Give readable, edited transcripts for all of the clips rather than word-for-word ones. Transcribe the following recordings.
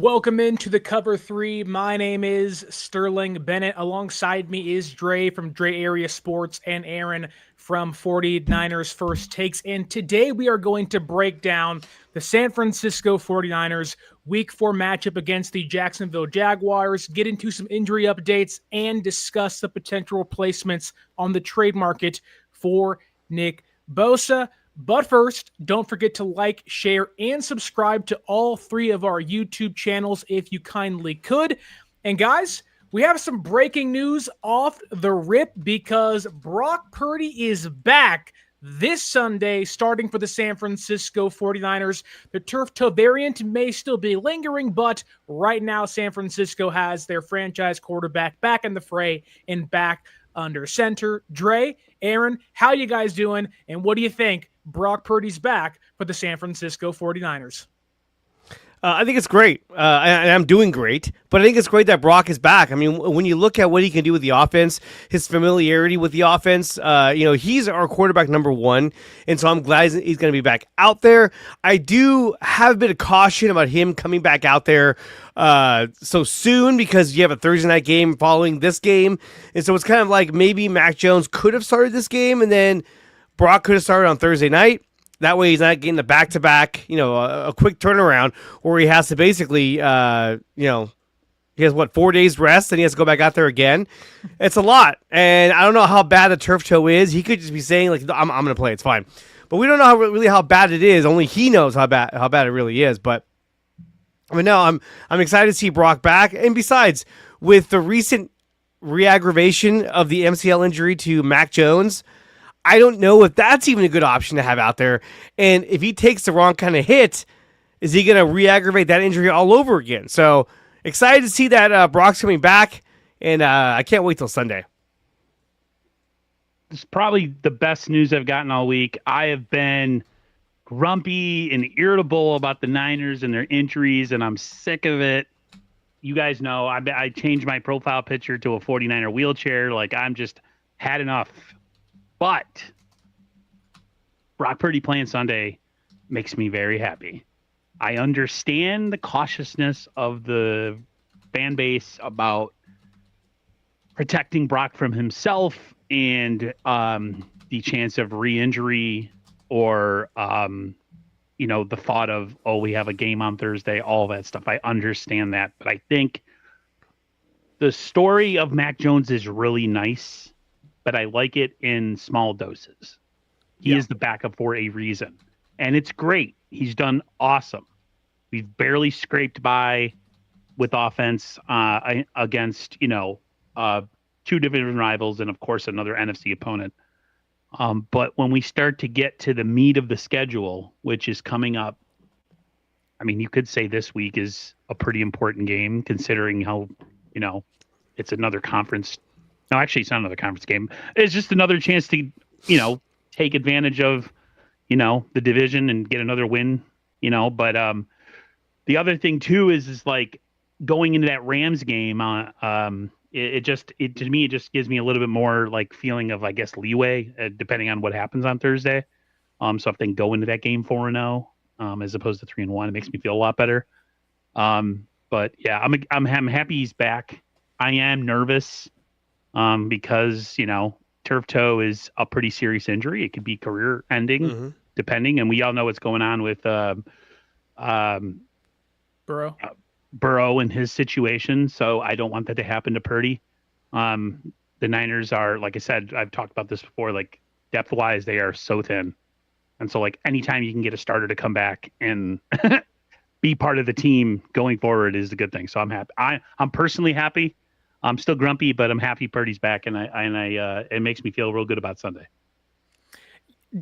Welcome into the Cover 3. My name is Sterling Bennett. Alongside me is Dre from Dre Area Sports and Aaron from 49ers First Takes. And today we are going to break down the San Francisco 49ers Week 4 matchup against the Jacksonville Jaguars, get into some injury updates, and discuss the potential replacements on the trade market for Nick Bosa. But first, don't forget to like, share, and subscribe to all three of our YouTube channels if you kindly could. And guys, we have some breaking news off the rip because Brock Purdy is back this Sunday, starting for the San Francisco 49ers. The turf toe variant may still be lingering, but right now San Francisco has their franchise quarterback back in the fray and back under center. Dre, Aaron, how you guys doing? And what do you think? Brock Purdy's back for the San Francisco 49ers. I think it's great. I'm doing great, but I think it's great that Brock is back. I mean, when you look at what he can do with the offense, his familiarity with the offense, he's our quarterback number one, and so I'm glad he's going to be back out there. I do have a bit of caution about him coming back out there so soon because you have a Thursday night game following this game, and so it's kind of like maybe Mac Jones could have started this game, and then Brock could have started on Thursday night. That way he's not getting the back-to-back, a quick turnaround where he has to basically, he has, 4 days rest, and he has to go back out there again. It's a lot, and I don't know how bad the turf toe is. He could just be saying, I'm going to play, it's fine. But we don't know really how bad it is. Only he knows how bad it really is. But I mean, no, I'm excited to see Brock back. And besides, with the recent re-aggravation of the MCL injury to Mac Jones, I don't know if that's even a good option to have out there. And if he takes the wrong kind of hit, is he going to re-aggravate that injury all over again? So excited to see that Brock's coming back, and I can't wait till Sunday. It's probably the best news I've gotten all week. I have been grumpy and irritable about the Niners and their injuries, and I'm sick of it. You guys know I changed my profile picture to a 49er wheelchair. I'm just had enough. But Brock Purdy playing Sunday makes me very happy. I understand the cautiousness of the fan base about protecting Brock from himself and the chance of re-injury or, the thought of, we have a game on Thursday, all that stuff. I understand that. But I think the story of Mac Jones is really nice, but I like it in small doses. He is the backup for a reason. And it's great. He's done awesome. We've barely scraped by with offense against, two division rivals and, of course, another NFC opponent. But when we start to get to the meat of the schedule, which is coming up, I mean, you could say this week is a pretty important game considering how, it's another conference. No, actually, it's not another conference game. It's just another chance to, take advantage of, the division and get another win, But the other thing, too, is going into that Rams game, to me, it just gives me a little bit more feeling of, I guess, leeway, depending on what happens on Thursday. So if they can go into that game 4-0, as opposed to 3-1, it makes me feel a lot better. But yeah, I'm happy he's back. I am nervous. Because, turf toe is a pretty serious injury. It could be career ending, depending. And we all know what's going on with Burrow and his situation. So I don't want that to happen to Purdy. The Niners are, like I said, I've talked about this before, depth-wise, they are so thin. And so, anytime you can get a starter to come back and be part of the team going forward is a good thing. So I'm happy. I'm personally happy. I'm still grumpy, but I'm happy Purdy's back, and it makes me feel real good about Sunday.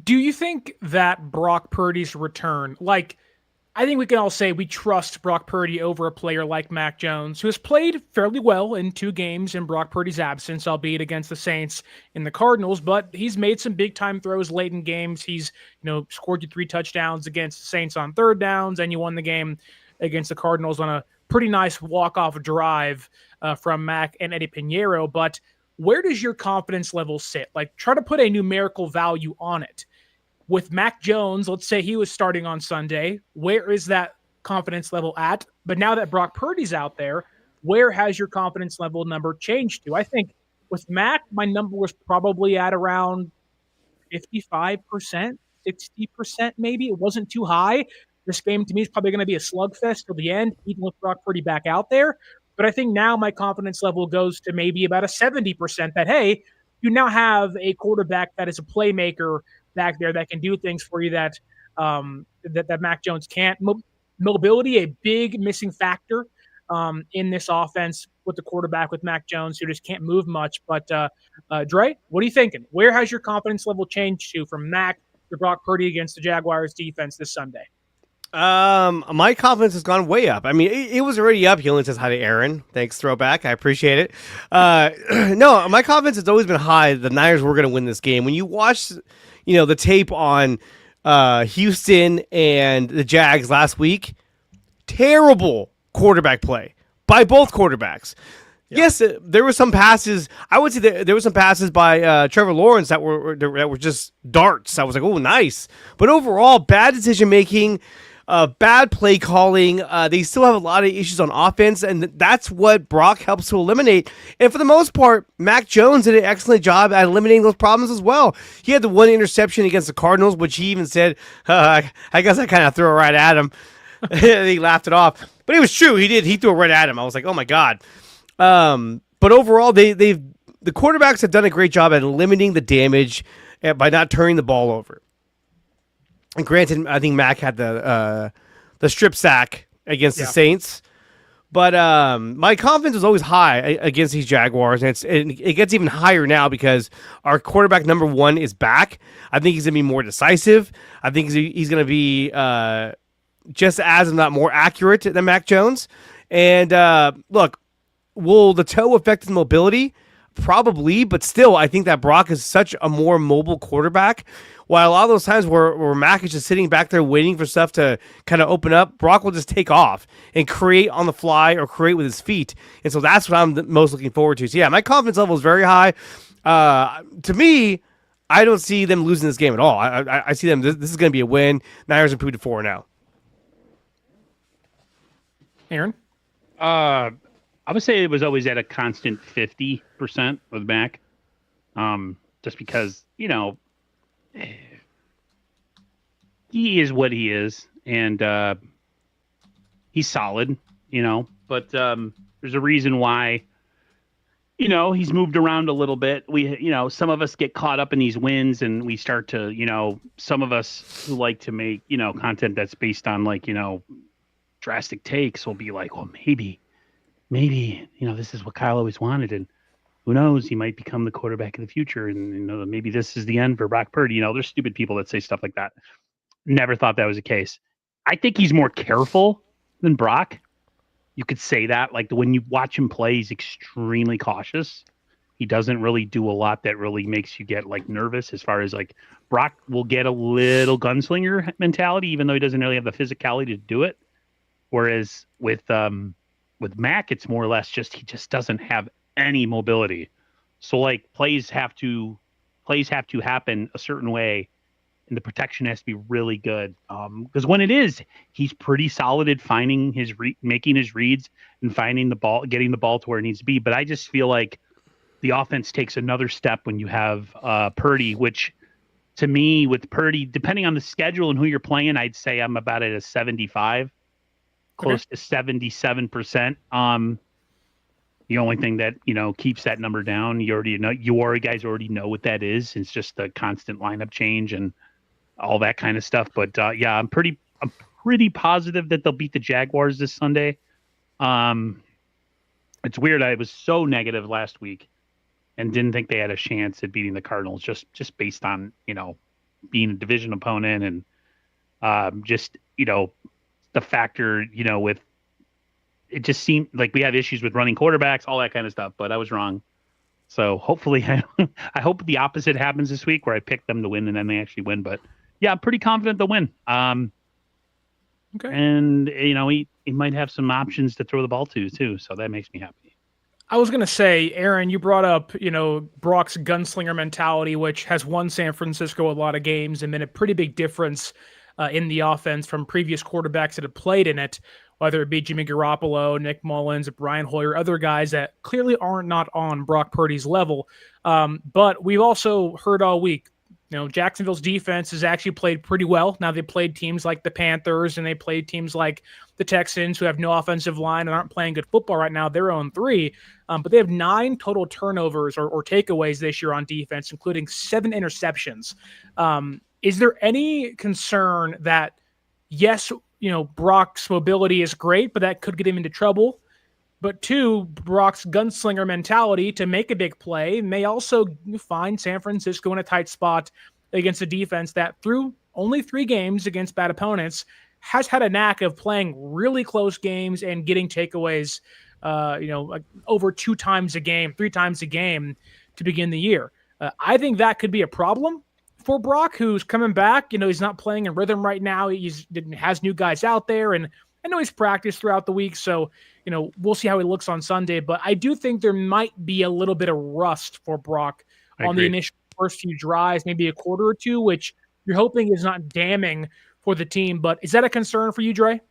Do you think that Brock Purdy's return, I think we can all say we trust Brock Purdy over a player like Mac Jones, who has played fairly well in 2 games in Brock Purdy's absence, albeit against the Saints and the Cardinals, but he's made some big-time throws late in games. He's, scored you 3 touchdowns against the Saints on 3rd downs, and you won the game against the Cardinals on a pretty nice walk-off drive from Mac and Eddie Pinheiro. But where does your confidence level sit? Try to put a numerical value on it. With Mac Jones, let's say he was starting on Sunday, where is that confidence level at? But now that Brock Purdy's out there, where has your confidence level number changed to? I think with Mac, my number was probably at around 55%, 60% maybe. It wasn't too high. This game to me is probably going to be a slugfest till the end, even with Brock Purdy back out there. But I think now my confidence level goes to maybe about a 70% that, hey, you now have a quarterback that is a playmaker back there that can do things for you that that Mac Jones can't. Mobility, a big missing factor in this offense with the quarterback with Mac Jones, who just can't move much. But Dre, what are you thinking? Where has your confidence level changed to from Mac to Brock Purdy against the Jaguars defense this Sunday? My confidence has gone way up. I mean, it was already up. He only says hi to Aaron. Thanks, throwback. I appreciate it. No, my confidence has always been high. The Niners were going to win this game. When you watch, the tape on Houston and the Jags last week, terrible quarterback play by both quarterbacks. Yeah. Yes, there were some passes. I would say there were some passes by Trevor Lawrence that were just darts. I was like, oh, nice. But overall, bad decision making. Bad play calling. They still have a lot of issues on offense, and that's what Brock helps to eliminate. And for the most part, Mac Jones did an excellent job at eliminating those problems as well. He had the one interception against the Cardinals, which he even said, I guess I kind of threw it right at him. He laughed it off. But it was true. He did. He threw it right at him. I was like, oh, my God. But overall, the quarterbacks have done a great job at limiting the damage by not turning the ball over. And granted, I think Mac had the strip sack against the Saints, but my confidence was always high against these Jaguars, and it gets even higher now because our quarterback number one is back. I think he's going to be more decisive. I think he's going to be just as, if not more, accurate than Mac Jones. And look, will the toe affect his mobility? Probably, but still, I think that Brock is such a more mobile quarterback. While a lot of those times where Mac is just sitting back there waiting for stuff to kind of open up, Brock will just take off and create on the fly or create with his feet. And so that's what I'm most looking forward to. So yeah, my confidence level is very high. To me, I don't see them losing this game at all. I see them. This is going to be a win. Niners improved to 4-0. Aaron? I would say it was always at a constant 50% with Mac. Just because, he is what he is, and he's solid, but there's a reason why, he's moved around a little bit. Some of us get caught up in these wins, and we start to, some of us who like to make, content that's based on drastic takes will be like, well, maybe, this is what Kyle always wanted, and who knows, he might become the quarterback of the future, and maybe this is the end for Brock Purdy. There's stupid people that say stuff like that. Never thought that was the case. I think he's more careful than Brock. You could say that. Like, when you watch him play, he's extremely cautious. He doesn't really do a lot that really makes you get nervous. As far as Brock will get a little gunslinger mentality, even though he doesn't really have the physicality to do it. Whereas with Mac, it's more or less he just doesn't have any mobility. So plays have to happen a certain way, and the protection has to be really good. Because when it is, he's pretty solid at finding making his reads and finding the ball, getting the ball to where it needs to be. But I just feel like the offense takes another step when you have Purdy, which to me, with Purdy, depending on the schedule and who you're playing, I'd say I'm about at a 75, close to 77%. The only thing that, keeps that number down, you guys already know what that is. It's just the constant lineup change and all that kind of stuff. But yeah, I'm pretty positive that they'll beat the Jaguars this Sunday. It's weird. I was so negative last week and didn't think they had a chance at beating the Cardinals just based on, being a division opponent and the factor, with it just seemed like we have issues with running quarterbacks, all that kind of stuff, but I was wrong. So hopefully I hope the opposite happens this week where I pick them to win and then they actually win. But yeah, I'm pretty confident they'll win. Okay. And he might have some options to throw the ball to too. So that makes me happy. I was going to say, Aaron, you brought up, Brock's gunslinger mentality, which has won San Francisco a lot of games and been a pretty big difference in the offense from previous quarterbacks that have played in it, whether it be Jimmy Garoppolo, Nick Mullins, Brian Hoyer, other guys that clearly aren't not on Brock Purdy's level. But we've also heard all week, Jacksonville's defense has actually played pretty well. Now they played teams like the Panthers and they played teams like the Texans who have no offensive line and aren't playing good football right now. They're on 3, but they have 9 total turnovers or takeaways this year on defense, including 7 interceptions. Is there any concern that, yes, Brock's mobility is great, but that could get him into trouble? But 2, Brock's gunslinger mentality to make a big play may also find San Francisco in a tight spot against a defense that through only 3 games against bad opponents has had a knack of playing really close games and getting takeaways, over 2 times a game, 3 times a game to begin the year. I think that could be a problem for Brock, who's coming back. He's not playing in rhythm right now. He has new guys out there, and I know he's practiced throughout the week, so we'll see how he looks on Sunday. But I do think there might be a little bit of rust for Brock on the initial first few drives, maybe a quarter or 2, which you're hoping is not damning for the team. But is that a concern for you, Dre?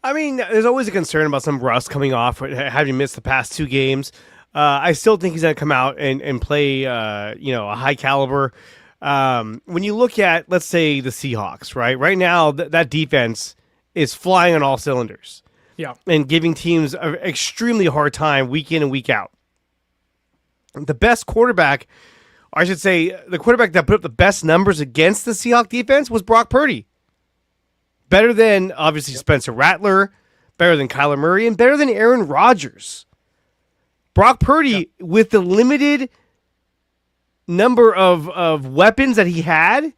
I mean, there's always a concern about some rust coming off, having missed the past 2 games. I still think he's going to come out and play, a high caliber. When you look at, let's say, the Seahawks, right? Right now, that defense is flying on all cylinders. Yeah. And giving teams an extremely hard time week in and week out. The best quarterback, or I should say, the quarterback that put up the best numbers against the Seahawks defense was Brock Purdy. Better than, obviously, Spencer Rattler, better than Kyler Murray, and better than Aaron Rodgers. Brock Purdy, with the limited number of weapons that he had,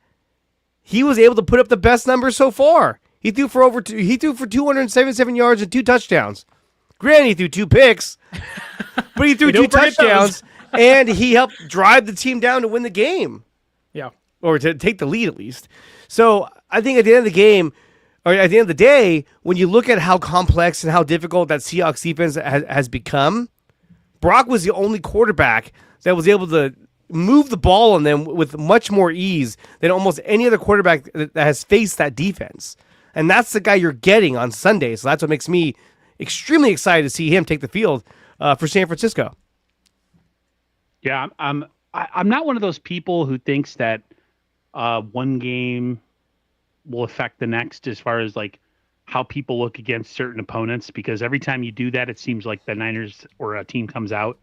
he was able to put up the best numbers so far. He threw for 277 yards and 2 touchdowns. Granted, he threw 2 picks, but he threw 2 touchdowns, and he helped drive the team down to win the game. Yeah. Or to take the lead, at least. So I think at the end of the game, or at the end of the day, when you look at how complex and how difficult that Seahawks defense has become, Brock was the only quarterback that was able to move the ball on them with much more ease than almost any other quarterback that has faced that defense. And that's the guy you're getting on Sunday. So that's what makes me extremely excited to see him take the field for San Francisco. Yeah, I'm not one of those people who thinks that one game will affect the next as far as like how people look against certain opponents, because every time you do that, it seems like the Niners or a team comes out,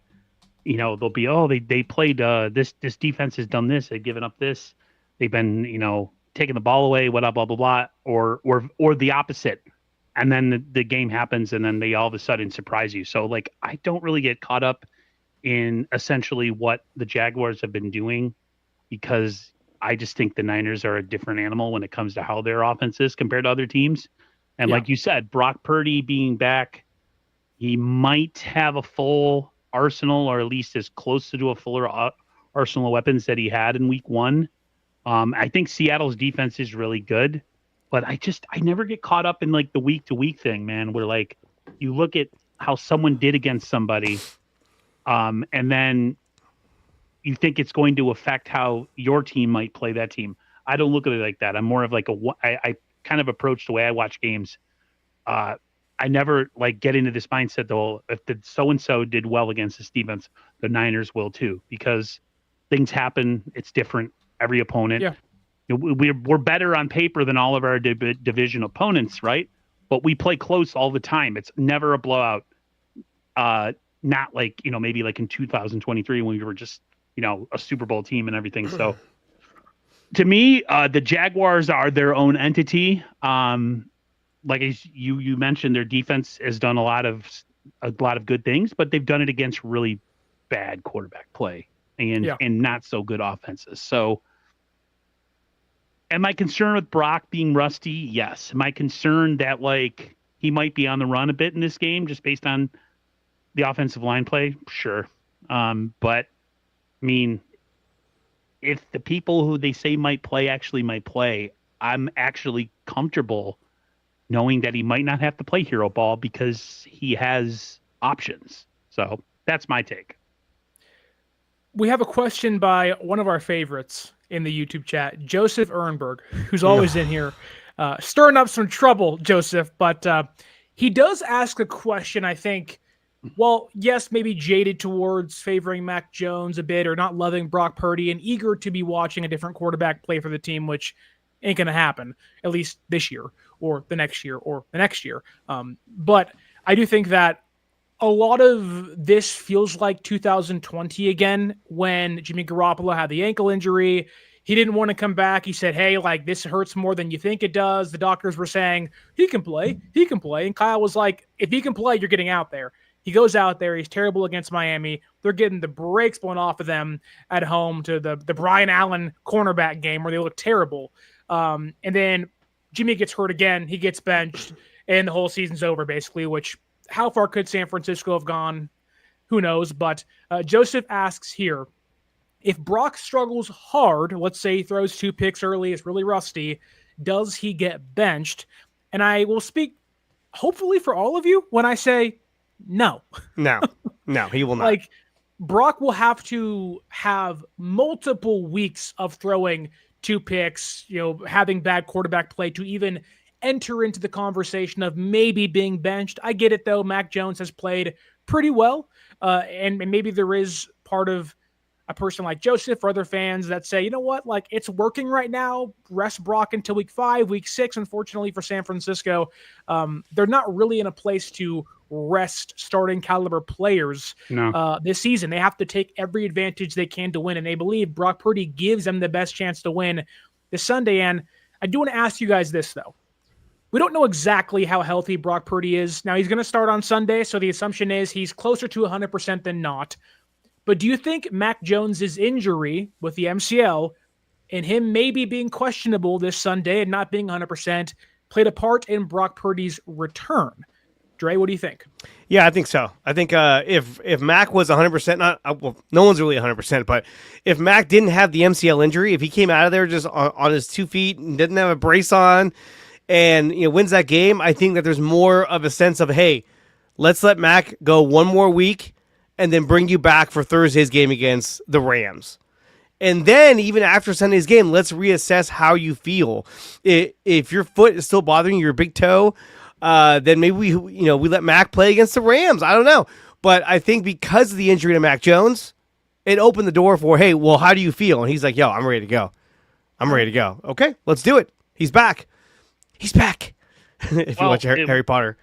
they'll be, they played this defense has done this, they've given up this, they've been, taking the ball away, blah, blah, blah, blah, or the opposite. And then the game happens and then they all of a sudden surprise you. So like, I don't really get caught up in essentially what the Jaguars have been doing, because I just think the Niners are a different animal when it comes to how their offense is compared to other teams. And like you said, Brock Purdy being back, he might have a full arsenal, or at least as close to a fuller arsenal of weapons that he had in week 1. I think Seattle's defense is really good, but I never get caught up in like the week to week thing, man, where like you look at how someone did against somebody, and then you think it's going to affect how your team might play that team. I don't look at it like that. I'm more of like I kind of approach the way I watch games. I never like get into this mindset though, if the so-and-so did well against this defense, the Niners will too, because things happen. It's different. Every opponent. Yeah. We're better on paper than all of our division opponents, right? But we play close all the time. It's never a blowout. Not like, maybe like in 2023 when we were just, a Super Bowl team and everything. So to me, the Jaguars are their own entity. Like as you mentioned, their defense has done a lot of good things, but they've done it against really bad quarterback play and not so good offenses. So am I concerned with Brock being rusty? Yes. Am I concerned that like he might be on the run a bit in this game just based on the offensive line play? Sure. But I mean, if the people who they say might play actually might play, I'm actually comfortable knowing that he might not have to play hero ball because he has options. So that's my take. We have a question by one of our favorites in the YouTube chat. Joseph Ehrenberg, who's always in here, stirring up some trouble, Joseph. But he does ask a question, I think, well, yes, maybe jaded towards favoring Mac Jones a bit or not loving Brock Purdy and eager to be watching a different quarterback play for the team, which ain't going to happen, at least this year or the next year or the next year. But I do think that a lot of this feels like 2020 again, when Jimmy Garoppolo had the ankle injury. He didn't want to come back. He said, hey, like, this hurts more than you think it does. The doctors were saying, he can play. And Kyle was like, if he can play, you're getting out there. He goes out there. He's terrible against Miami. They're getting the brakes blown off of them at home to the Brian Allen cornerback game where they look terrible. And then Jimmy gets hurt again. He gets benched, and the whole season's over, basically, which how far could San Francisco have gone? Who knows? But Joseph asks here, if Brock struggles hard, let's say he throws 2 picks early, it's really rusty, does he get benched? And I will speak hopefully for all of you when I say no. No, he will not. Like, Brock will have to have multiple weeks of throwing 2 picks, having bad quarterback play to even enter into the conversation of maybe being benched. I get it, though. Mac Jones has played pretty well, and maybe there is part of a person like Joseph or other fans that say, you know what, like, it's working right now. Rest Brock until week 5, week 6. Unfortunately for San Francisco, they're not really in a place to rest starting caliber players this season. They have to take every advantage they can to win, and they believe Brock Purdy gives them the best chance to win this Sunday. And I do want to ask you guys this, though. We don't know exactly how healthy Brock Purdy is. Now, he's going to start on Sunday, so the assumption is he's closer to 100% than not. But do you think Mac Jones's injury with the MCL and him maybe being questionable this Sunday and not being 100% played a part in Brock Purdy's return? Dre, what do you think? Yeah, I think so. I think if Mac was 100%, no one's really 100%, but if Mac didn't have the MCL injury, if he came out of there just on his 2 feet and didn't have a brace on and wins that game, I think that there's more of a sense of, hey, let's let Mac go one more week and then bring you back for Thursday's game against the Rams. And then even after Sunday's game, let's reassess how you feel. If your foot is still bothering you, your big toe, then maybe we let Mac play against the Rams. I don't know. But I think because of the injury to Mac Jones, it opened the door for, hey, well, how do you feel? And he's like, yo, I'm ready to go. Okay, let's do it. He's back. If you watch Harry Potter.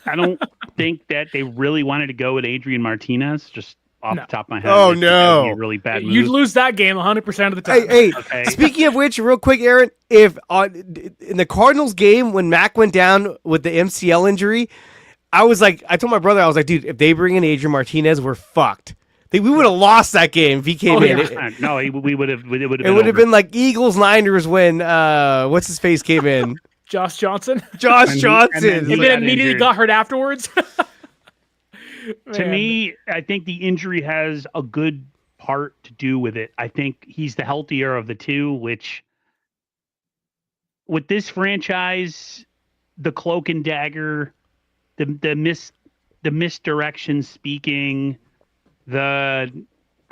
I don't think that they really wanted to go with Adrian Martinez, just off the top of my head. Oh, no. Really bad move. You'd lose that game 100% of the time. Hey, okay. Speaking of which, real quick, Aaron, if in the Cardinals game when Mac went down with the MCL injury, I told my brother, I was like, dude, if they bring in Adrian Martinez, we're fucked. We would have lost that game if he came in. We would have. It would have been like Eagles-Niners when what's his face came in. Josh Johnson. And then immediately got hurt afterwards. To me, I think the injury has a good part to do with it. I think he's the healthier of the two, which with this franchise, the cloak and dagger, the misdirection speaking, I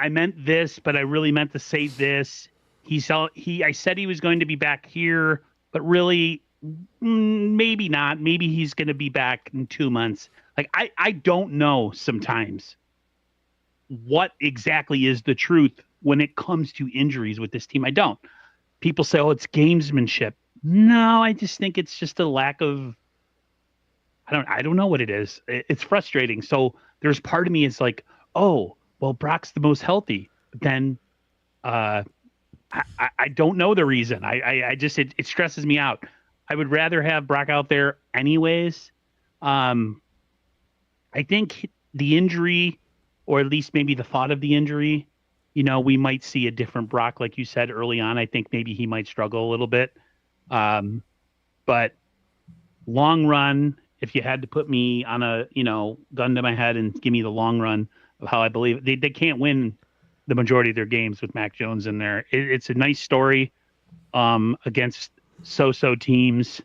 meant this, but I really meant to say this. I said he was going to be back here, but really maybe not. Maybe he's going to be back in 2 months. Like, I don't know sometimes what exactly is the truth when it comes to injuries with this team. I don't. People say, oh, it's gamesmanship. No, I just think it's just a lack of, I don't know what it is. It's frustrating. So there's part of me is like, oh, well, Brock's the most healthy. But then I don't know the reason. I just, it stresses me out. I would rather have Brock out there anyways. I think the injury, or at least maybe the thought of the injury, we might see a different Brock, like you said early on. I think maybe he might struggle a little bit. But long run, if you had to put me on a, gun to my head and give me the long run of how I believe they can't win the majority of their games with Mac Jones in there. It's a nice story against so-so teams.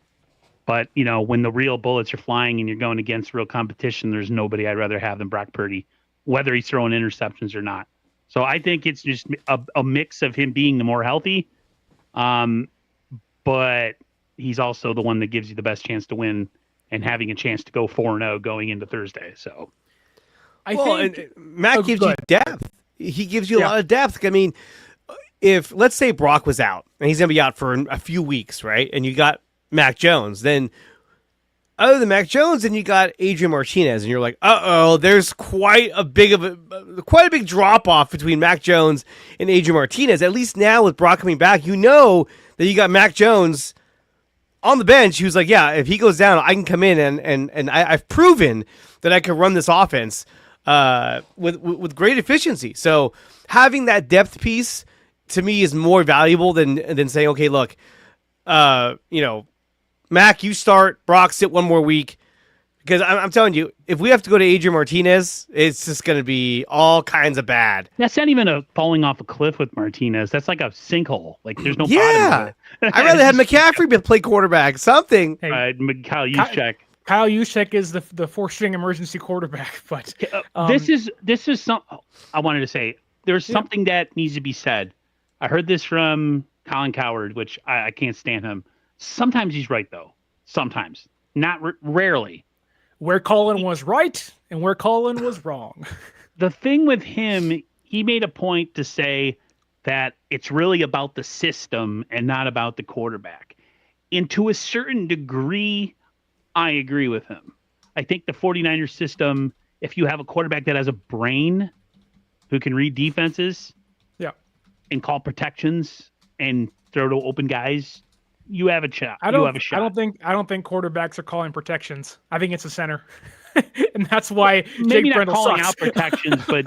But, when the real bullets are flying and you're going against real competition, there's nobody I'd rather have than Brock Purdy, whether he's throwing interceptions or not. So I think it's just a mix of him being the more healthy, but he's also the one that gives you the best chance to win and having a chance to go 4-0 going into Thursday. So I think and Matt gives go you ahead. depth. He gives you a lot of depth. I mean, if let's say Brock was out and he's going to be out for a few weeks, right? And you got Mac Jones, then other than Mac Jones, then you got Adrian Martinez, and you're like, there's quite a big drop off between Mac Jones and Adrian Martinez. At least now with Brock coming back, you know that you got Mac Jones on the bench who's like, yeah, if he goes down, I can come in and I've proven that I can run this offense with great efficiency. So having that depth piece to me is more valuable than saying, okay, look, Mac, you start. Brock, sit one more week. Because I'm telling you, if we have to go to Adrian Martinez, it's just going to be all kinds of bad. that's not even a falling off a cliff with Martinez. That's like a sinkhole. Like there's no bottom to it. I'd rather have McCaffrey play quarterback. Something. Hey, Kyle Juszczyk. Kyle Juszczyk is the four-string emergency quarterback, but this is some. I wanted to say there's something that needs to be said. I heard this from Colin Cowherd, which I can't stand him. Sometimes he's right though. Sometimes, not rarely. Where Colin was right and where Colin was wrong. The thing with him, he made a point to say that it's really about the system and not about the quarterback. And to a certain degree, I agree with him. I think the 49ers system, if you have a quarterback that has a brain who can read defenses and call protections and throw to open guys, you have a shot. I don't think quarterbacks are calling protections. I think it's a center. And that's why maybe Jake not Brendel calling sucks. out protections, but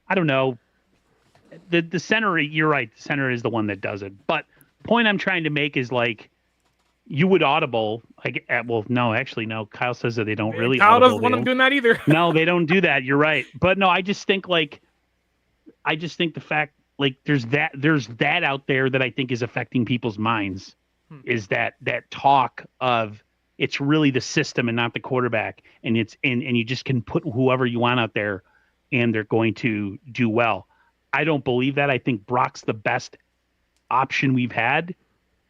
I don't know. The center, you're right. The center is the one that does it. But point I'm trying to make is like you would audible. Like, no. Kyle says that they don't really. Kyle audible. doesn't want them doing that either. No, they don't do that. You're right. But no, I just think the fact like there's that out there that I think is affecting people's minds. Is that talk of it's really the system and not the quarterback, and you just can put whoever you want out there and they're going to do well. I don't believe that. I think Brock's the best option we've had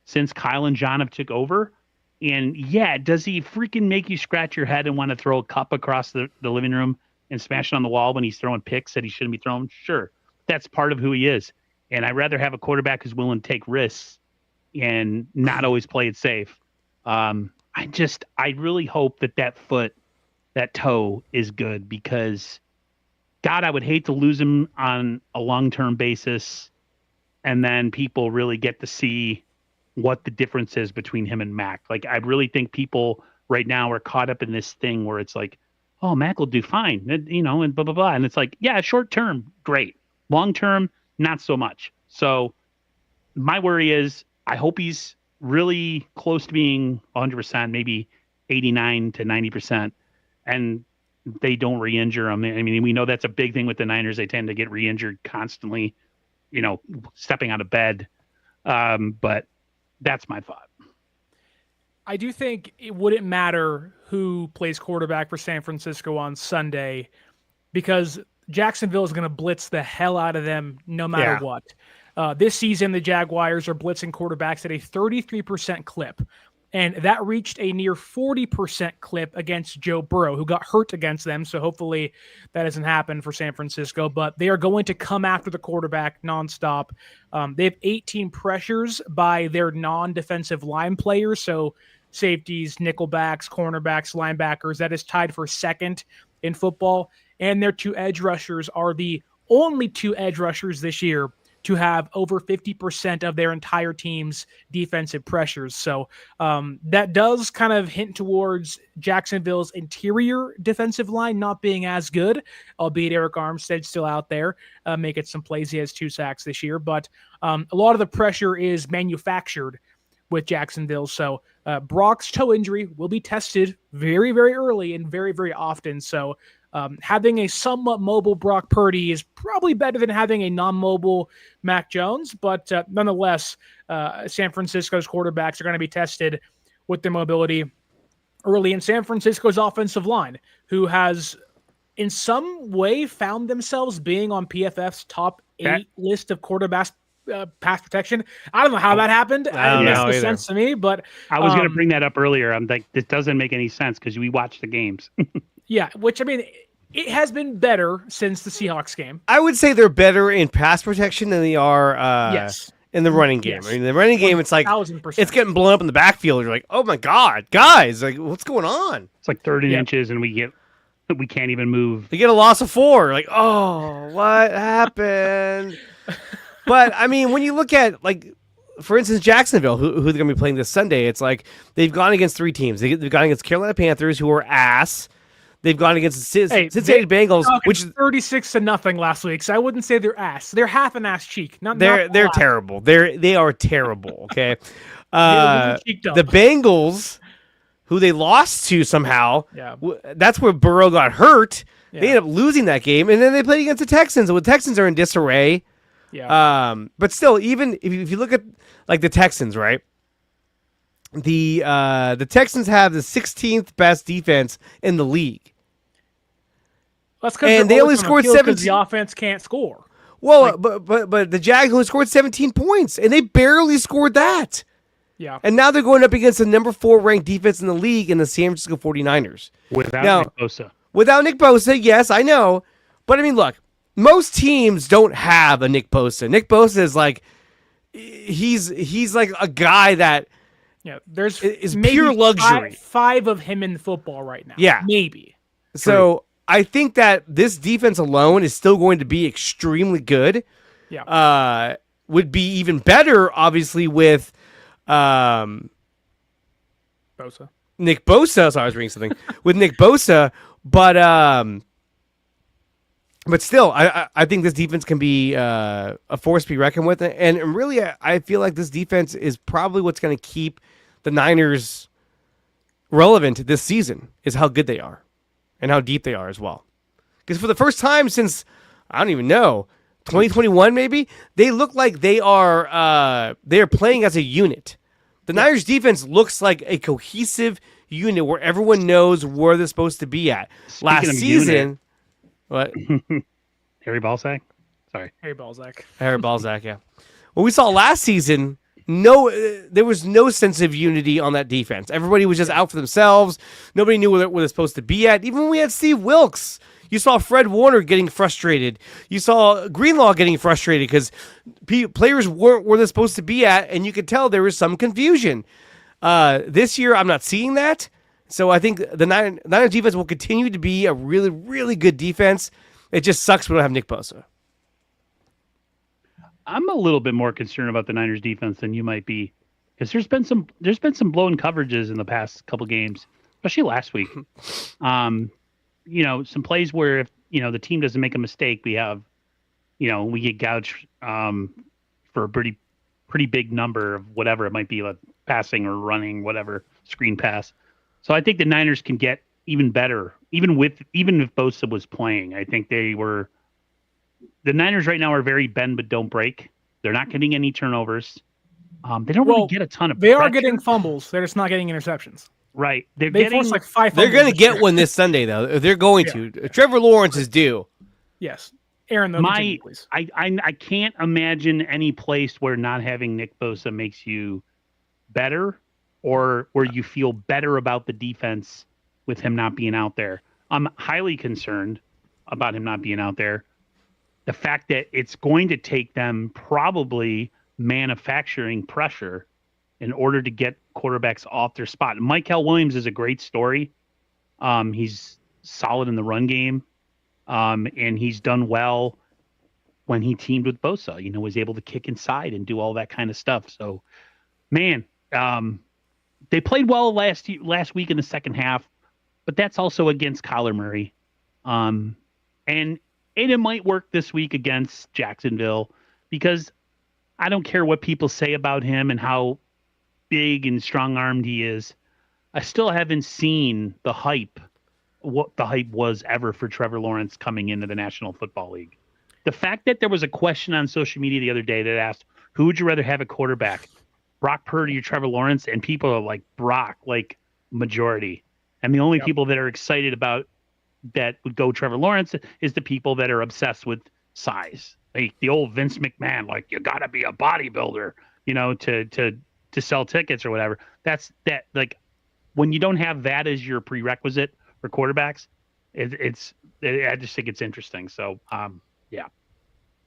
since Kyle and John have took over. And yeah, does he freaking make you scratch your head and want to throw a cup across the living room and smash it on the wall when he's throwing picks that he shouldn't be throwing? Sure. That's part of who he is. And I'd rather have a quarterback who's willing to take risks and not always play it safe. I really hope that toe is good because God, I would hate to lose him on a long-term basis. And then people really get to see what the difference is between him and Mac. Like, I really think people right now are caught up in this thing where it's like, oh, Mac will do fine, and blah, blah, blah. And it's like, yeah, short-term, great. Long-term, not so much. So my worry is, I hope he's really close to being 100%, maybe 89 to 90%, and they don't re-injure him. I mean, we know that's a big thing with the Niners. They tend to get re-injured constantly, stepping out of bed. But that's my thought. I do think it wouldn't matter who plays quarterback for San Francisco on Sunday because Jacksonville is going to blitz the hell out of them no matter what. This season, the Jaguars are blitzing quarterbacks at a 33% clip, and that reached a near 40% clip against Joe Burrow, who got hurt against them, so hopefully that doesn't happen for San Francisco, but they are going to come after the quarterback nonstop. They have 18 pressures by their non-defensive line players, so safeties, nickelbacks, cornerbacks, linebackers. That is tied for second in football, and their two edge rushers are the only two edge rushers this year to have over 50% of their entire team's defensive pressures. So that does kind of hint towards Jacksonville's interior defensive line not being as good, albeit Eric Armstead's still out there making some plays. He has 2 sacks this year, but a lot of the pressure is manufactured with Jacksonville. So Brock's toe injury will be tested very, very early and very, very often. So having a somewhat mobile Brock Purdy is probably better than having a non-mobile Mac Jones, but nonetheless, San Francisco's quarterbacks are going to be tested with their mobility early in San Francisco's offensive line, who has in some way found themselves being on PFF's top 8 list of quarterbacks pass protection. I don't know how that happened. It makes no sense to me, but I was going to bring that up earlier. I'm like, this doesn't make any sense because we watched the games. Yeah, which I mean, it has been better since the Seahawks game. I would say they're better in pass protection than they are in the running game. Yes. I mean, the running game, it's like 1,000%. it's getting blown up in the backfield. You're like, oh my god, guys, like what's going on? It's like 30 inches, and we can't even move. They get a loss of 4. Like, oh, what happened? But I mean, when you look at, like, for instance, Jacksonville, who they're going to be playing this Sunday, it's like they've gone against 3 teams. They've gone against Carolina Panthers, who are ass. They've gone against the Cincinnati Bengals, which is 36-0 last week. So I wouldn't say they're ass. They're half an ass cheek. They're terrible. They are terrible. Okay, the Bengals, who they lost to somehow. Yeah. That's where Burrow got hurt. Yeah. They ended up losing that game, and then they played against the Texans. And the Texans are in disarray. Yeah. But still, even if you look at like the Texans, right? The Texans have the 16th best defense in the league. That's because they only scored 17. The offense can't score. Well, but the Jags only scored 17 points, and they barely scored that. Yeah. And now they're going up against the number 4 ranked defense in the league in the San Francisco 49ers. Without Nick Bosa. Without Nick Bosa, yes, I know. But I mean, look, most teams don't have a Nick Bosa. Nick Bosa is like, he's like a guy that there's is pure luxury. 5 of him in football right now. Yeah. Maybe. So I think that this defense alone is still going to be extremely good. Yeah. Would be even better, obviously, with Bosa. Nick Bosa. Sorry, I was reading something. With Nick Bosa, but still, I think this defense can be a force to be reckoned with. And really, I feel like this defense is probably what's going to keep the Niners relevant this season, is how good they are and how deep they are as well. Because for the first time since, I don't even know, 2021 maybe, they look like they are playing as a unit. The Niners defense looks like a cohesive unit where everyone knows where they're supposed to be at. Last season... What? Harry Balzac? Sorry. Harry Balzac, yeah. What we saw last season, there was no sense of unity on that defense. Everybody was just out for themselves. Nobody knew where they're supposed to be at. Even when we had Steve Wilkes, you saw Fred Warner getting frustrated. You saw Greenlaw getting frustrated because players weren't where they're supposed to be at, and you could tell there was some confusion. This year, I'm not seeing that. So I think the Niners defense will continue to be a really, really good defense. It just sucks we don't have Nick Bosa. I'm a little bit more concerned about the Niners defense than you might be, because there's been some blown coverages in the past couple games, especially last week. Some plays where if the team doesn't make a mistake, we get gouged for a pretty big number of whatever it might be, like passing or running, whatever, screen pass. So I think the Niners can get even better, even if Bosa was playing. I think the Niners right now are very bend but don't break. They're not getting any turnovers. They don't really get a ton of. They are getting fumbles. They're just not getting interceptions. Right. They forced like 5 fumbles. They're going to get one this Sunday, though. They're going to. Trevor Lawrence is due. Yes. Aaron, though, continue, please. I can't imagine any place where not having Nick Bosa makes you better, or where you feel better about the defense with him not being out there. I'm highly concerned about him not being out there. The fact that it's going to take them probably manufacturing pressure in order to get quarterbacks off their spot. Mykel Williams is a great story. He's solid in the run game, and he's done well when he teamed with Bosa. Was able to kick inside and do all that kind of stuff. So, man, they played well last week in the second half, but that's also against Kyler Murray. And it might work this week against Jacksonville, because I don't care what people say about him and how big and strong-armed he is. I still haven't seen what the hype was ever for Trevor Lawrence coming into the National Football League. The fact that there was a question on social media the other day that asked, who would you rather have at quarterback, Brock Purdy or Trevor Lawrence? And people are like, Brock, like majority. And the only people that are excited about that would go Trevor Lawrence is the people that are obsessed with size. Like the old Vince McMahon, like you got to be a bodybuilder, to sell tickets or whatever. That's that. Like when you don't have that as your prerequisite for quarterbacks, I just think it's interesting. So, yeah.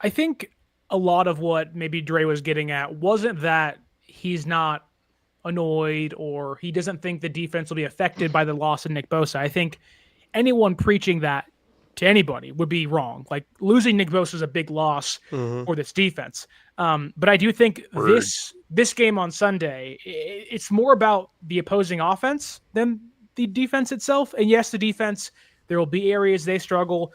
I think a lot of what maybe Dre was getting at wasn't that he's not annoyed or he doesn't think the defense will be affected by the loss of Nick Bosa. I think anyone preaching that to anybody would be wrong. Like losing Nick Bosa is a big loss for this defense. But I do think this game on Sunday, it's more about the opposing offense than the defense itself. And yes, the defense, there will be areas they struggle.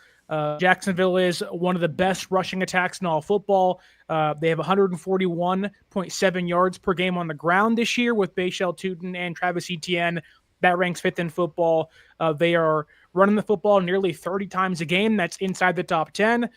Jacksonville is one of the best rushing attacks in all football. They have 141.7 yards per game on the ground this year with Bashal Tutin and Travis Etienne. That ranks fifth in football. They are running the football nearly 30 times a game. That's inside the top 10.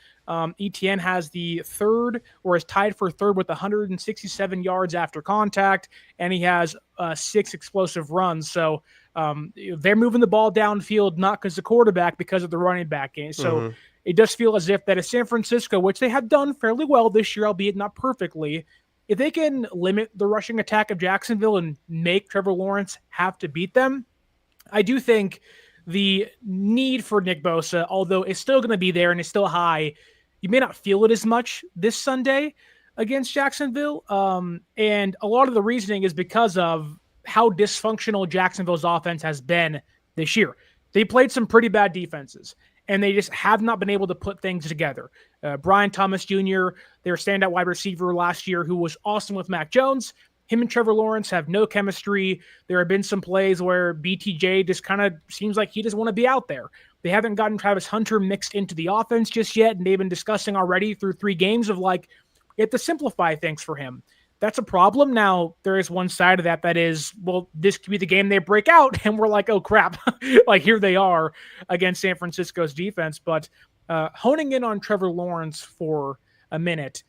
Etienne has the third, or is tied for third with 167 yards after contact, and he has 6 explosive runs. So they're moving the ball downfield, not because the quarterback, because of the running back game. So it does feel as if that is San Francisco, which they have done fairly well this year, albeit not perfectly. If they can limit the rushing attack of Jacksonville and make Trevor Lawrence have to beat them, I do think the need for Nick Bosa, although it's still going to be there and it's still high, you may not feel it as much this Sunday against Jacksonville. And a lot of the reasoning is because of how dysfunctional Jacksonville's offense has been this year. They played some pretty bad defenses, and they just have not been able to put things together. Brian Thomas Jr., their standout wide receiver last year, who was awesome with Mac Jones, him and Trevor Lawrence have no chemistry. There have been some plays where BTJ just kind of seems like he doesn't want to be out there. They haven't gotten Travis Hunter mixed into the offense just yet, and they've been discussing already through 3 games of like, you have to simplify things for him. That's a problem. Now, there is one side of that is, well, this could be the game they break out, and we're like, oh, crap. Like, here they are against San Francisco's defense. But honing in on Trevor Lawrence for a minute,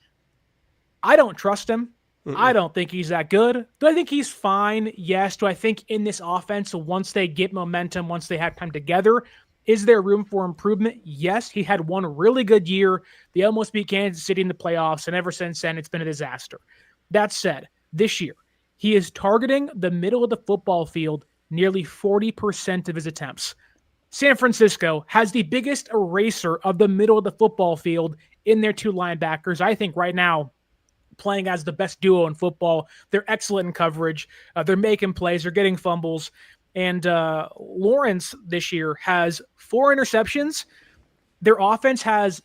I don't trust him. I don't think he's that good. Do I think he's fine? Yes. Do I think in this offense, once they get momentum, once they have time together, is there room for improvement? Yes. He had one really good year. They almost beat Kansas City in the playoffs, and ever since then, it's been a disaster. That said, this year, he is targeting the middle of the football field nearly 40% of his attempts. San Francisco has the biggest eraser of the middle of the football field in their 2 linebackers. I think right now, playing as the best duo in football. They're excellent in coverage. They're making plays. They're getting fumbles. And Lawrence this year has 4 interceptions. Their offense has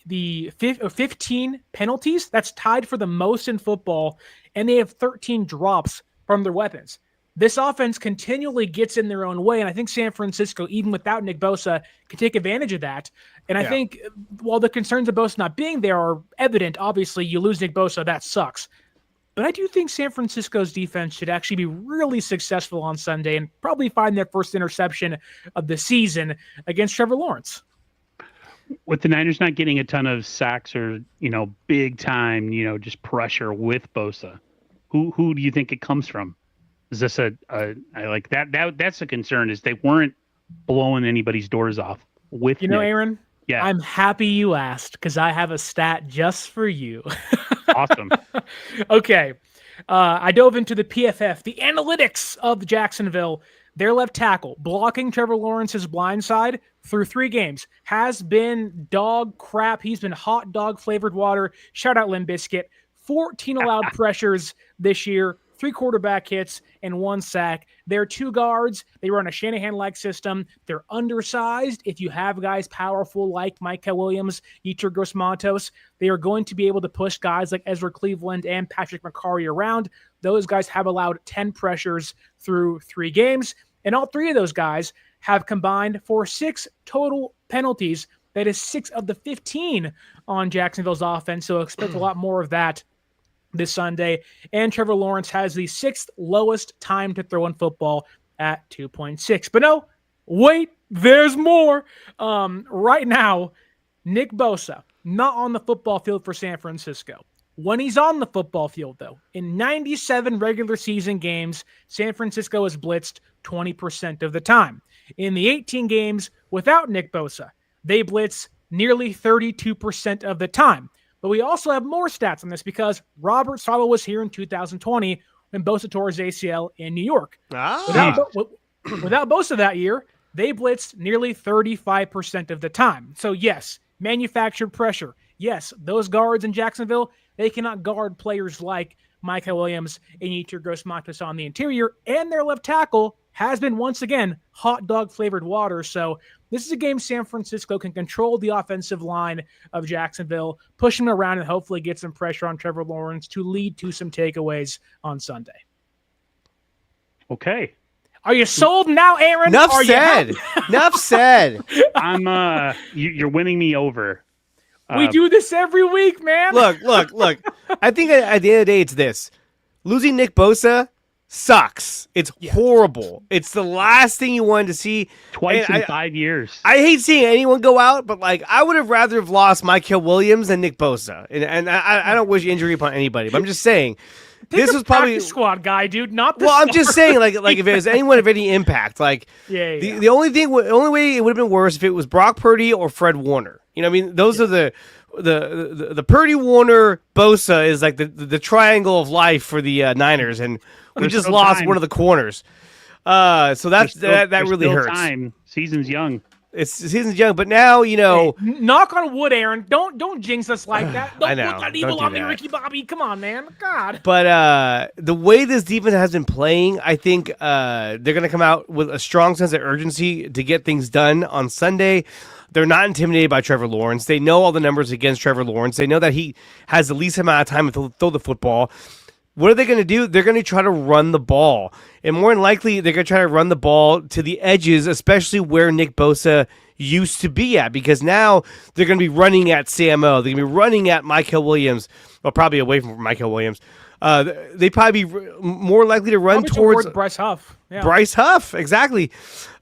the 15 penalties. That's tied for the most in football. And they have 13 drops from their weapons. This offense continually gets in their own way, and I think San Francisco, even without Nick Bosa, can take advantage of that. And I think while the concerns of Bosa not being there are evident, obviously you lose Nick Bosa, that sucks. But I do think San Francisco's defense should actually be really successful on Sunday and probably find their first interception of the season against Trevor Lawrence. With the Niners not getting a ton of sacks or, big time, just pressure with Bosa, who do you think it comes from? Is this I like that's a concern, is they weren't blowing anybody's doors off with Nick. Aaron? Yeah. I'm happy you asked because I have a stat just for you. Awesome. Okay. I dove into the PFF, the analytics of Jacksonville. Their left tackle, blocking Trevor Lawrence's blind side through 3 games, has been dog crap. He's been hot dog flavored water. Shout out Limp Bizkit. 14 allowed pressures this year. 3 quarterback hits and 1 sack. They're 2 guards. They run a Shanahan-like system. They're undersized. If you have guys powerful like Micah Williams, Yetur Gross-Matos, they are going to be able to push guys like Ezra Cleveland and Patrick McCarry around. Those guys have allowed 10 pressures through 3 games, and all 3 of those guys have combined for 6 total penalties. That is 6 of the 15 on Jacksonville's offense, so expect a lot more of that this Sunday. And Trevor Lawrence has the 6th lowest time to throw in football at 2.6. But no, wait, there's more. Right now, Nick Bosa, not on the football field for San Francisco. When he's on the football field, though, in 97 regular season games, San Francisco is blitzed 20% of the time. In the 18 games without Nick Bosa, they blitz nearly 32% of the time. But we also have more stats on this because Robert Saleh was here in 2020 when Bosa tore his ACL in New York. Without Bosa that year, they blitzed nearly 35% of the time. So yes, manufactured pressure. Yes, those guards in Jacksonville, they cannot guard players like Micah Williams and Yetur Gross-Matos on the interior, and their left tackle has been once again hot dog flavored water. So this is a game San Francisco can control the offensive line of Jacksonville, push them around, and hopefully get some pressure on Trevor Lawrence to lead to some takeaways on Sunday. Okay. Are you sold now, Aaron? Enough said. Enough said. I'm you're winning me over. We do this every week, man. Look. I think at the end of the day, it's this. Losing Nick Bosa sucks. It's horrible. It's the last thing you wanted to see. Twice in 5 years. I hate seeing anyone go out, but I would have rather have lost Micah Williams than Nick Bosa. And I don't wish injury upon anybody, but I'm just saying. This was probably squad guy, dude. Not the well. I'm just saying, like if it was anyone of any impact, the only way it would have been worse if it was Brock Purdy or Fred Warner. You know, what I mean, those are the Purdy, Warner, Bosa is like the triangle of life for the Niners, and we just lost one of the corners. So that really hurts. Time. Season's young. Season's young, but now Hey, knock on wood, Aaron. Don't jinx us like that. Don't I know. put that evil Don't on do me, that. Ricky Bobby. Come on, man. God. But the way this defense has been playing, I think they're going to come out with a strong sense of urgency to get things done on Sunday. They're not intimidated by Trevor Lawrence. They know all the numbers against Trevor Lawrence. They know that he has the least amount of time to throw the football. What are they going to do? They're going to try to run the ball. And more than likely, they're going to try to run the ball to the edges, especially where Nick Bosa used to be at, because now they're going to be running at Samo. They're going to be running at Micah Williams. Well, probably away from Micah Williams. They'd probably be more likely to run towards Bryce Huff. Yeah. Bryce Huff, exactly.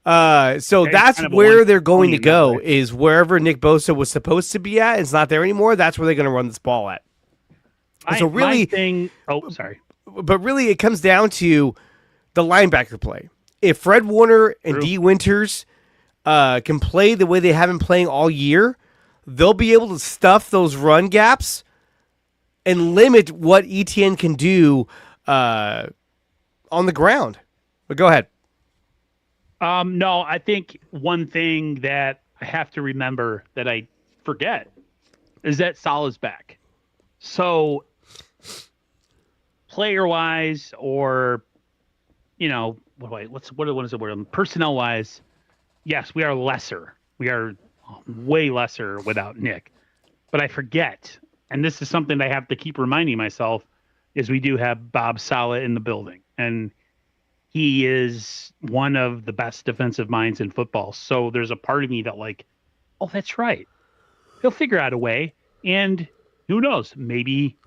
So Okay, that's kind of a where they're going to 120 go, number. is wherever Nick Bosa was supposed to be at. It's not there anymore. That's where they're going to run this ball at. So really, my thing. Oh, sorry. But really, it comes down to the linebacker play. If Fred Warner and True. D. Winters can play the way they have been playing all year, they'll be able to stuff those run gaps and limit what ETN can do on the ground. But go ahead. No, I think one thing that I have to remember that I forget is that Saleh's back. So player-wise, or what is the word? Personnel-wise, yes, we are lesser. We are way lesser without Nick. But I forget, and this is something I have to keep reminding myself, is we do have Bob Saleh in the building, and he is one of the best defensive minds in football. So there's a part of me that oh, that's right. He'll figure out a way, and who knows? Maybe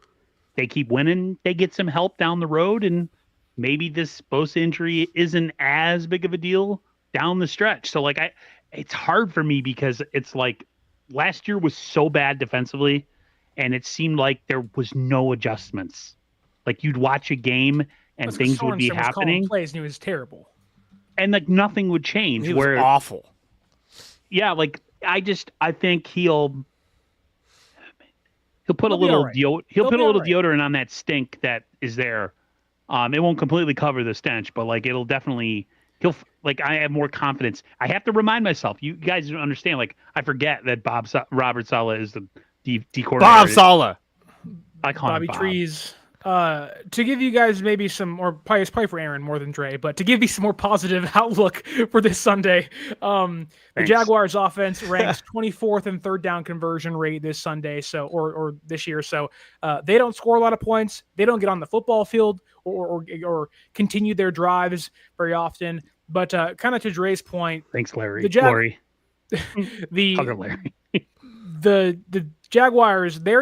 they keep winning, they get some help down the road, and maybe this Bosa injury isn't as big of a deal down the stretch. So it's hard for me because it's last year was so bad defensively, and it seemed like there was no adjustments. Like you'd watch a game and things would be happening. Plays and he was terrible, and nothing would change. He was awful. Yeah, I think he'll put a little deodorant on that stink that is there. It won't completely cover the stench, but it'll definitely. I have more confidence. I have to remind myself. You guys don't understand. I forget that Robert Saleh is the D coordinator. Bob Saleh. I call Bobby him Bob. Trees. To give you guys maybe some, or probably for Aaron more than Dre, but to give you some more positive outlook for this Sunday, the Jaguars offense ranks 24th in third down conversion rate this Sunday, or this year. So they don't score a lot of points. They don't get on the football field or continue their drives very often. But kind of to Dre's point, thanks, Larry. Larry. The Jaguars, their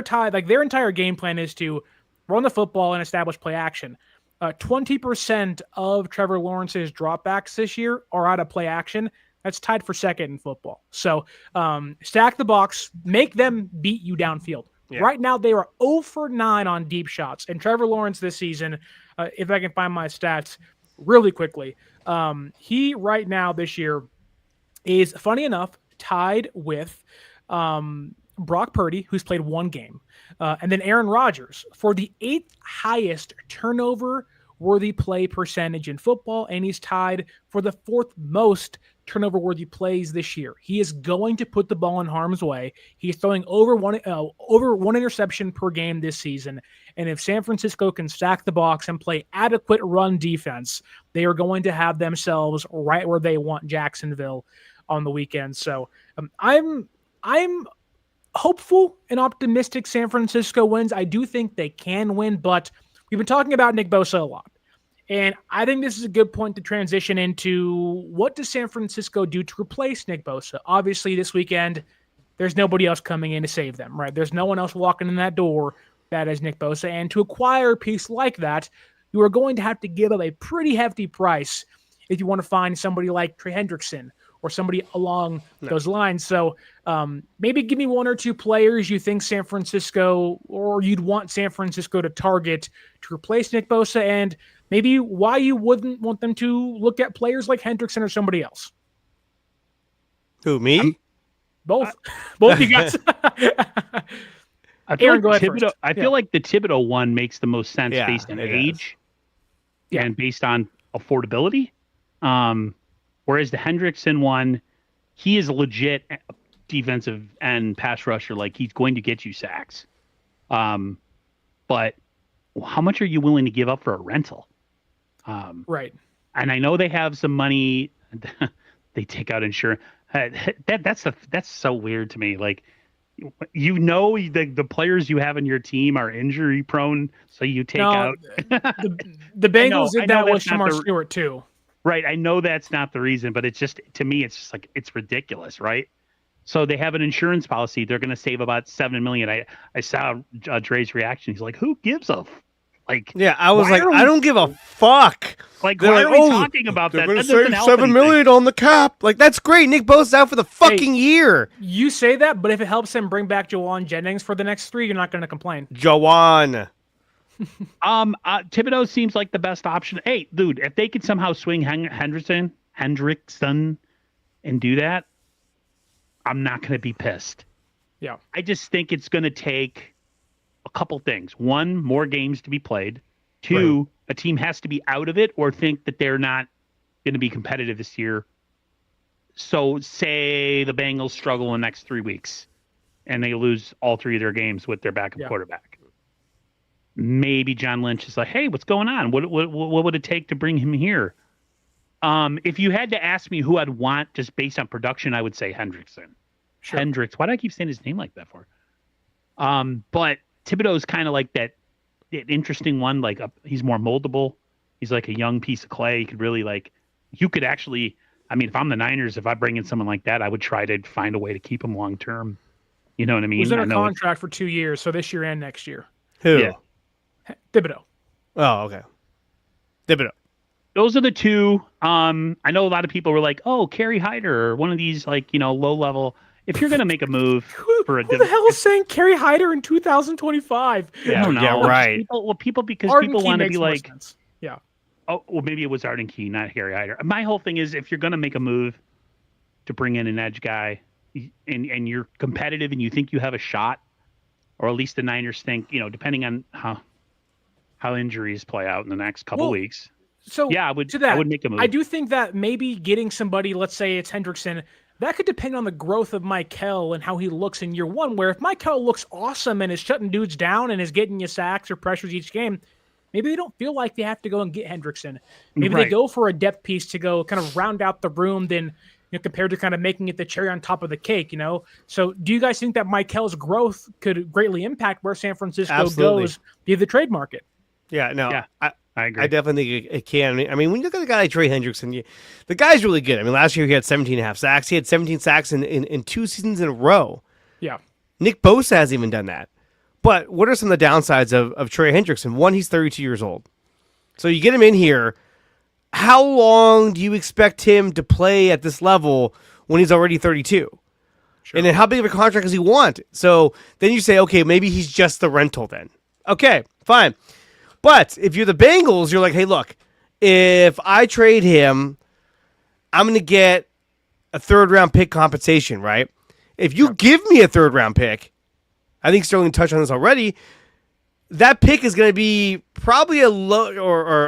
entire game plan is to run the football and establish play action. 20% of Trevor Lawrence's dropbacks this year are out of play action. That's tied for second in football. So stack the box, make them beat you downfield. Yeah. Right now, they are 0 for 9 on deep shots. And Trevor Lawrence this season, if I can find my stats really quickly, he right now this year is, funny enough, tied with Brock Purdy, who's played one game, and then Aaron Rodgers for the 8th highest turnover-worthy play percentage in football, and he's tied for the 4th most turnover-worthy plays this year. He is going to put the ball in harm's way. He's throwing over one interception per game this season, and if San Francisco can stack the box and play adequate run defense, they are going to have themselves right where they want Jacksonville on the weekend. So I'm hopeful and optimistic San Francisco wins. I do think they can win, but we've been talking about Nick Bosa a lot. And I think this is a good point to transition into what does San Francisco do to replace Nick Bosa? Obviously, this weekend, there's nobody else coming in to save them, right? There's no one else walking in that door that is Nick Bosa. And to acquire a piece like that, you are going to have to give up a pretty hefty price if you want to find somebody like Trey Hendrickson or somebody along those lines. So maybe give me one or two players you think San Francisco, or you'd want San Francisco to target to replace Nick Bosa, and maybe why you wouldn't want them to look at players like Hendrickson or somebody else. Who, me? Both. Both you guys. Aaron, go ahead first. I feel like the Thibodeau one makes the most sense based on age and based on affordability. Whereas the Hendrickson one, he is a legit defensive and pass rusher. Like, he's going to get you sacks. But how much are you willing to give up for a rental? Right. And I know they have some money. They take out insurance. That's so weird to me. Like, the players you have in your team are injury prone, so you take out. the Bengals did that with Shamar Stewart too. Right. I know that's not the reason, but it's just, to me, it's just like, it's ridiculous, right? So they have an insurance policy. They're going to save about $7 million. I saw Dre's reaction. He's like, "Who gives a like?" Yeah, I was like, I don't give a fuck. Like, why are we talking about that? They're going to save $7 million on the cap. Like, that's great. Nick Bosa's out for the fucking year. You say that, but if it helps him bring back Jawan Jennings for the next 3, you're not going to complain. Jawan. Thibodeau seems like the best option. Hey, dude, if they could somehow swing Hendrickson and do that, I'm not going to be pissed. Yeah. I just think it's going to take a couple things. 1, more games to be played. 2, a team has to be out of it or think that they're not going to be competitive this year. So say the Bengals struggle in the next 3 weeks and they lose all 3 of their games with their backup quarterback. Maybe John Lynch is like, "Hey, what's going on? What would it take to bring him here?" If you had to ask me who I'd want just based on production, I would say Hendrickson. Sure. Hendricks. Why do I keep saying his name like that for? But Thibodeau's kind of like that interesting one. Like, he's more moldable. He's like a young piece of clay. You could actually, I mean, if I'm the Niners, if I bring in someone like that, I would try to find a way to keep him long term. You know what I mean? He's under contract for 2 years, so this year and next year. Who? Yeah. Thibodeau. Oh, okay. Thibodeau. Those are the two. I know a lot of people were like, "Oh, Kerry Hyder," or one of these, like, low level. If you're going to make a move for who the hell is saying Kerry Hyder in 2025? Yeah, I don't know. Yeah, right. People Arden people Key want to makes be more like, sense. Yeah. Oh, well, maybe it was Arden Key, not Kerry Hyder. My whole thing is, if you're going to make a move to bring in an edge guy, and you're competitive and you think you have a shot, or at least the Niners think, depending on how injuries play out in the next couple weeks. So yeah, I would make a move. I do think that maybe getting somebody, let's say it's Hendrickson, that could depend on the growth of Michael and how he looks in year 1, where if Michael looks awesome and is shutting dudes down and is getting you sacks or pressures each game, maybe they don't feel like they have to go and get Hendrickson. Maybe they go for a depth piece to go kind of round out the room than compared to kind of making it the cherry on top of the cake, So do you guys think that Michael's growth could greatly impact where San Francisco goes via the trade market? Yeah, no, yeah, I agree. I definitely think it can. I mean, when you look at a guy like Trey Hendrickson, the guy's really good. I mean, last year he had 17.5 sacks. He had 17 sacks in 2 seasons in a row. Yeah. Nick Bosa hasn't even done that. But what are some of the downsides of Trey Hendrickson? 1, he's 32 years old. So you get him in here. How long do you expect him to play at this level when he's already 32? Sure. And then how big of a contract does he want? So then you say, okay, maybe he's just the rental then. Okay, fine. But if you're the Bengals, you're like, hey, look, if I trade him, I'm going to get a third-round pick compensation, right? If you give me a third-round pick, I think Sterling touched on this already, that pick is going to be probably a low or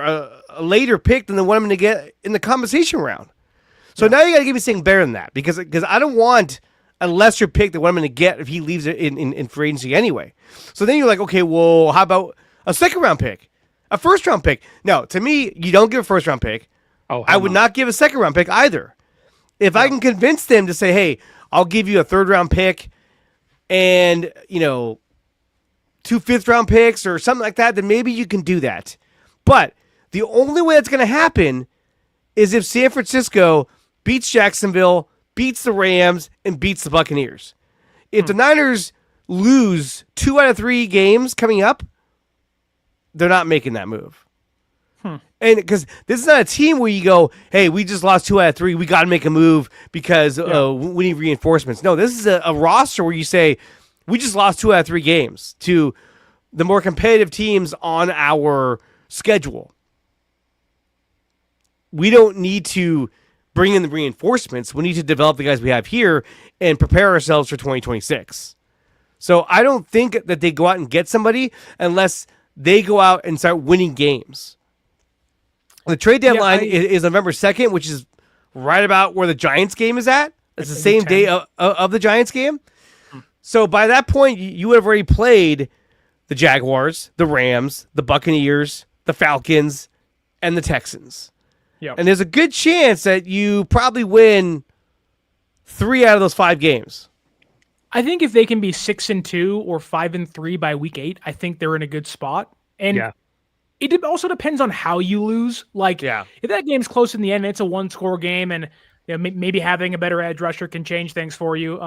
a later pick than the one I'm going to get in the compensation round. So now you got to give me something better than that because I don't want a lesser pick than what I'm going to get if he leaves it in free agency anyway. So then you're like, okay, well, how about a second-round pick, a first-round pick? No, to me, you don't give a first-round pick. Oh, I would not give a second-round pick either. If I can convince them to say, hey, I'll give you a third-round pick and, 2 fifth-round picks or something like that, then maybe you can do that. But the only way that's going to happen is if San Francisco beats Jacksonville, beats the Rams, and beats the Buccaneers. If the Niners lose 2 out of 3 games coming up, they're not making that move. And because this is not a team where you go, hey, we just lost 2 out of 3. We got to make a move because we need reinforcements. No, this is a roster where you say, we just lost 2 out of 3 games to the more competitive teams on our schedule. We don't need to bring in the reinforcements. We need to develop the guys we have here and prepare ourselves for 2026. So I don't think that they go out and get somebody unless they go out and start winning games. The trade deadline is November 2nd, which is right about where the Giants game is at. It's the same day of the Giants game. So by that point, you would have already played the Jaguars, the Rams, the Buccaneers, the Falcons, and the Texans. Yep. And there's a good chance that you probably win 3 out of those 5 games. I think if they can be 6-2 or 5-3 by week 8, I think they're in a good spot. And it also depends on how you lose. Like, if that game's close in the end, it's a 1-score game, and maybe having a better edge rusher can change things for you.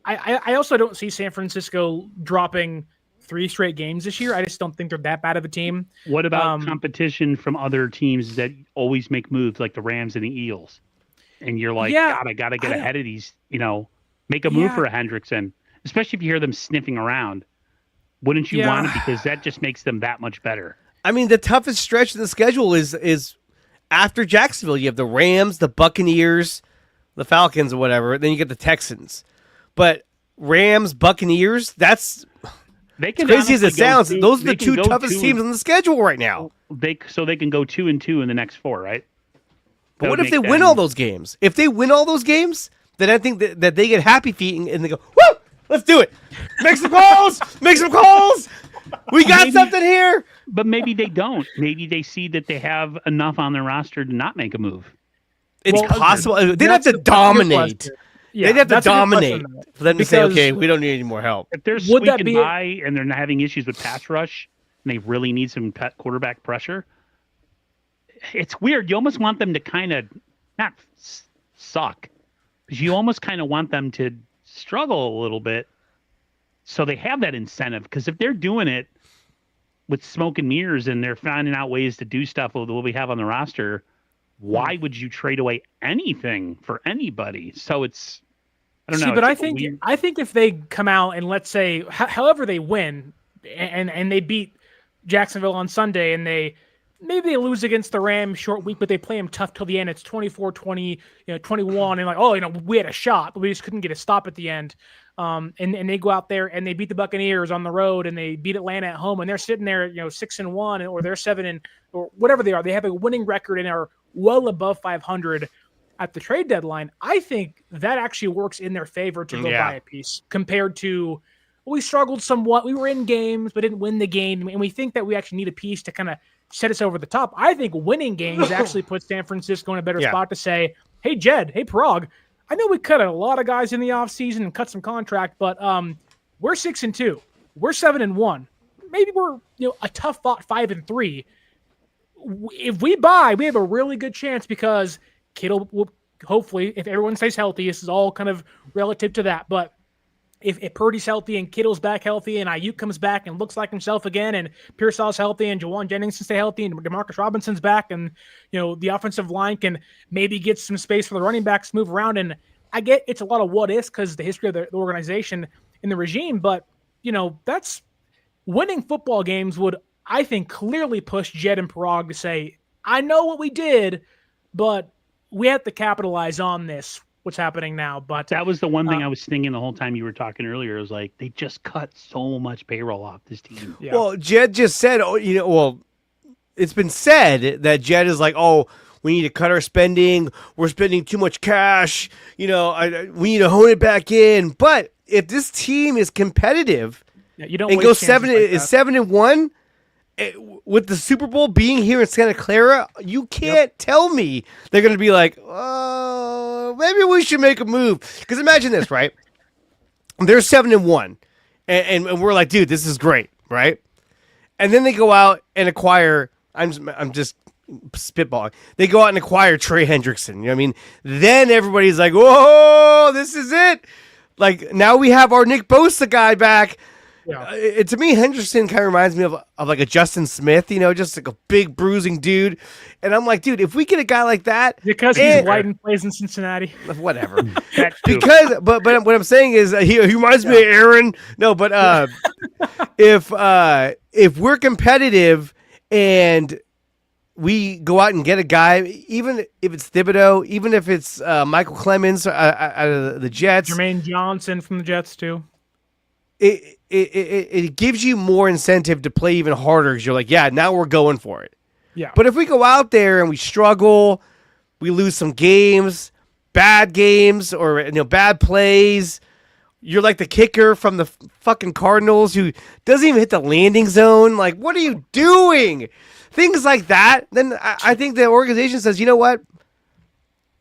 I also don't see San Francisco dropping 3 straight games this year. I just don't think they're that bad of a team. What about competition from other teams that always make moves, like the Rams and the Eagles? And you're like, God, I got to get ahead of these, make a move for a Hendrickson, especially if you hear them sniffing around. Wouldn't you want it? Because that just makes them that much better. I mean, the toughest stretch in the schedule is after Jacksonville. You have the Rams, the Buccaneers, the Falcons, or whatever. Then you get the Texans. But Rams, Buccaneers, that's crazy as it sounds. Those are the 2 toughest teams on the schedule right now. So they can go 2-2 in the next 4, right? But what if they win all those games? If they win all those games, then I think that they get happy feet and they go, woo, let's do it. Make some calls. Make some calls. We got something here. But maybe they don't. Maybe they see that they have enough on their roster to not make a move. It's possible. They'd have to dominate. They'd have to dominate for them to say, okay, we don't need any more help. If they're squeaking by and they're not having issues with pass rush and they really need some quarterback pressure, it's weird. You almost want them to kind of not suck, because you almost kind of want them to struggle a little bit so they have that incentive. Because if they're doing it with smoke and mirrors and they're finding out ways to do stuff with what we have on the roster, why would you trade away anything for anybody? So it's, I don't know. But I think if they come out and let's say, however they win, and they beat Jacksonville on Sunday, and maybe they lose against the Rams short week, but they play them tough till the end. It's 24-20, 21, and like, we had a shot, but we just couldn't get a stop at the end. And they go out there and they beat the Buccaneers on the road, and they beat Atlanta at home, and they're sitting there, 6-1, or they're 7 or whatever they are. They have a winning record and are well above 500 at the trade deadline. I think that actually works in their favor to go buy a piece compared to, we struggled somewhat. We were in games, but didn't win the game. And we think that we actually need a piece to kind of set us over the top. I think winning games actually puts San Francisco in a better spot to say, hey, Jed, hey, Parag, I know we cut a lot of guys in the offseason and cut some contract, but we're 6-2. We're 7-1. Maybe we're a tough fought 5-3. If we buy, we have a really good chance, because Kittle will hopefully, if everyone stays healthy, this is all kind of relative to that. But if Purdy's healthy and Kittle's back healthy and Ayuk comes back and looks like himself again, and Pearsall's healthy and Jawan Jennings can stay healthy and Demarcus Robinson's back, and the offensive line can maybe get some space for the running backs to move around. And I get it's a lot of what ifs because the history of the organization and the regime, but that's winning football games would, I think, clearly push Jed and Parag to say, I know what we did, but we have to capitalize on this. what's happening now. But that was the one thing I was thinking the whole time you were talking earlier. It was like they just cut so much payroll off this team. Yeah. Well, Jed just said, it's been said that Jed is like, oh, we need to cut our spending. We're spending too much cash. We need to hone it back in. But if this team is competitive you don't and waste goes chances like that. 7-1 with the Super Bowl being here in Santa Clara, you can't tell me they're going to be like, oh, maybe we should make a move. Because imagine this, right? They're 7-1, and we're like, dude, this is great, right? And then they go out and acquire. I'm just spitballing. They go out and acquire Trey Hendrickson. You know what I mean? Then everybody's like, whoa, this is it. Like, now we have our Nick Bosa guy back. Yeah. To me, Hendrickson kind of reminds me of like a Justin Smith, just like a big bruising dude. And I'm like, dude, if we get a guy like that, because he's white and plays in Cincinnati, whatever. But what I'm saying is he reminds me of Aaron. No, but if we're competitive and we go out and get a guy, even if it's Thibodeau, even if it's Michael Clemens out of the Jets, Jermaine Johnson from the Jets too. It gives you more incentive to play even harder because you're like, yeah, now we're going for it. Yeah. But if we go out there and we struggle, we lose some games, bad games, or bad plays. You're like the kicker from the fucking Cardinals who doesn't even hit the landing zone. Like, what are you doing? Things like that. Then I think the organization says, you know what?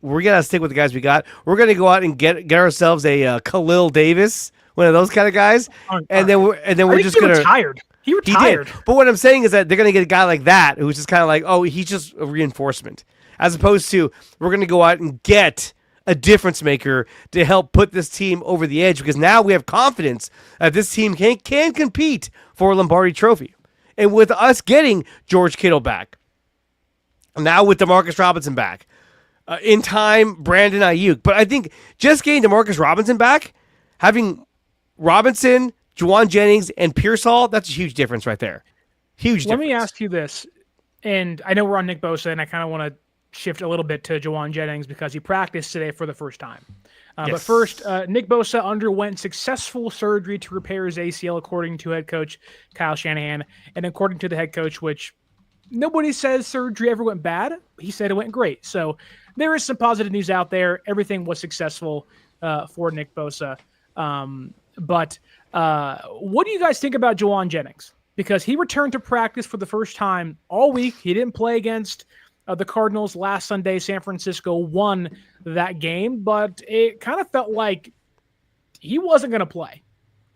We're gonna stick with the guys we got. We're gonna go out and get ourselves a Khalil Davis, one of those kind of guys, and then we're just gonna. He retired. He did. But what I'm saying is that they're gonna get a guy like that who's just kind of like, oh, he's just a reinforcement, as opposed to we're gonna go out and get a difference maker to help put this team over the edge because now we have confidence that this team can compete for a Lombardi Trophy, and with us getting George Kittle back, now with DeMarcus Robinson back. In time, Brandon Ayuk. But I think just getting DeMarcus Robinson back, having Robinson, Juwan Jennings, and Pearsall, that's a huge difference right there. Huge difference. Let me ask you this, and I know we're on Nick Bosa, and I kind of want to shift a little bit to Juwan Jennings because he practiced today for the first time. Yes. But first, Nick Bosa underwent successful surgery to repair his ACL, according to head coach Kyle Shanahan, and according to the head coach, which nobody says surgery ever went bad. He said it went great. So there is some positive news out there. Everything was successful for Nick Bosa. But what do you guys think about Juwan Jennings? Because he returned to practice for the first time all week. He didn't play against the Cardinals last Sunday. San Francisco won that game, but it kind of felt like he wasn't going to play.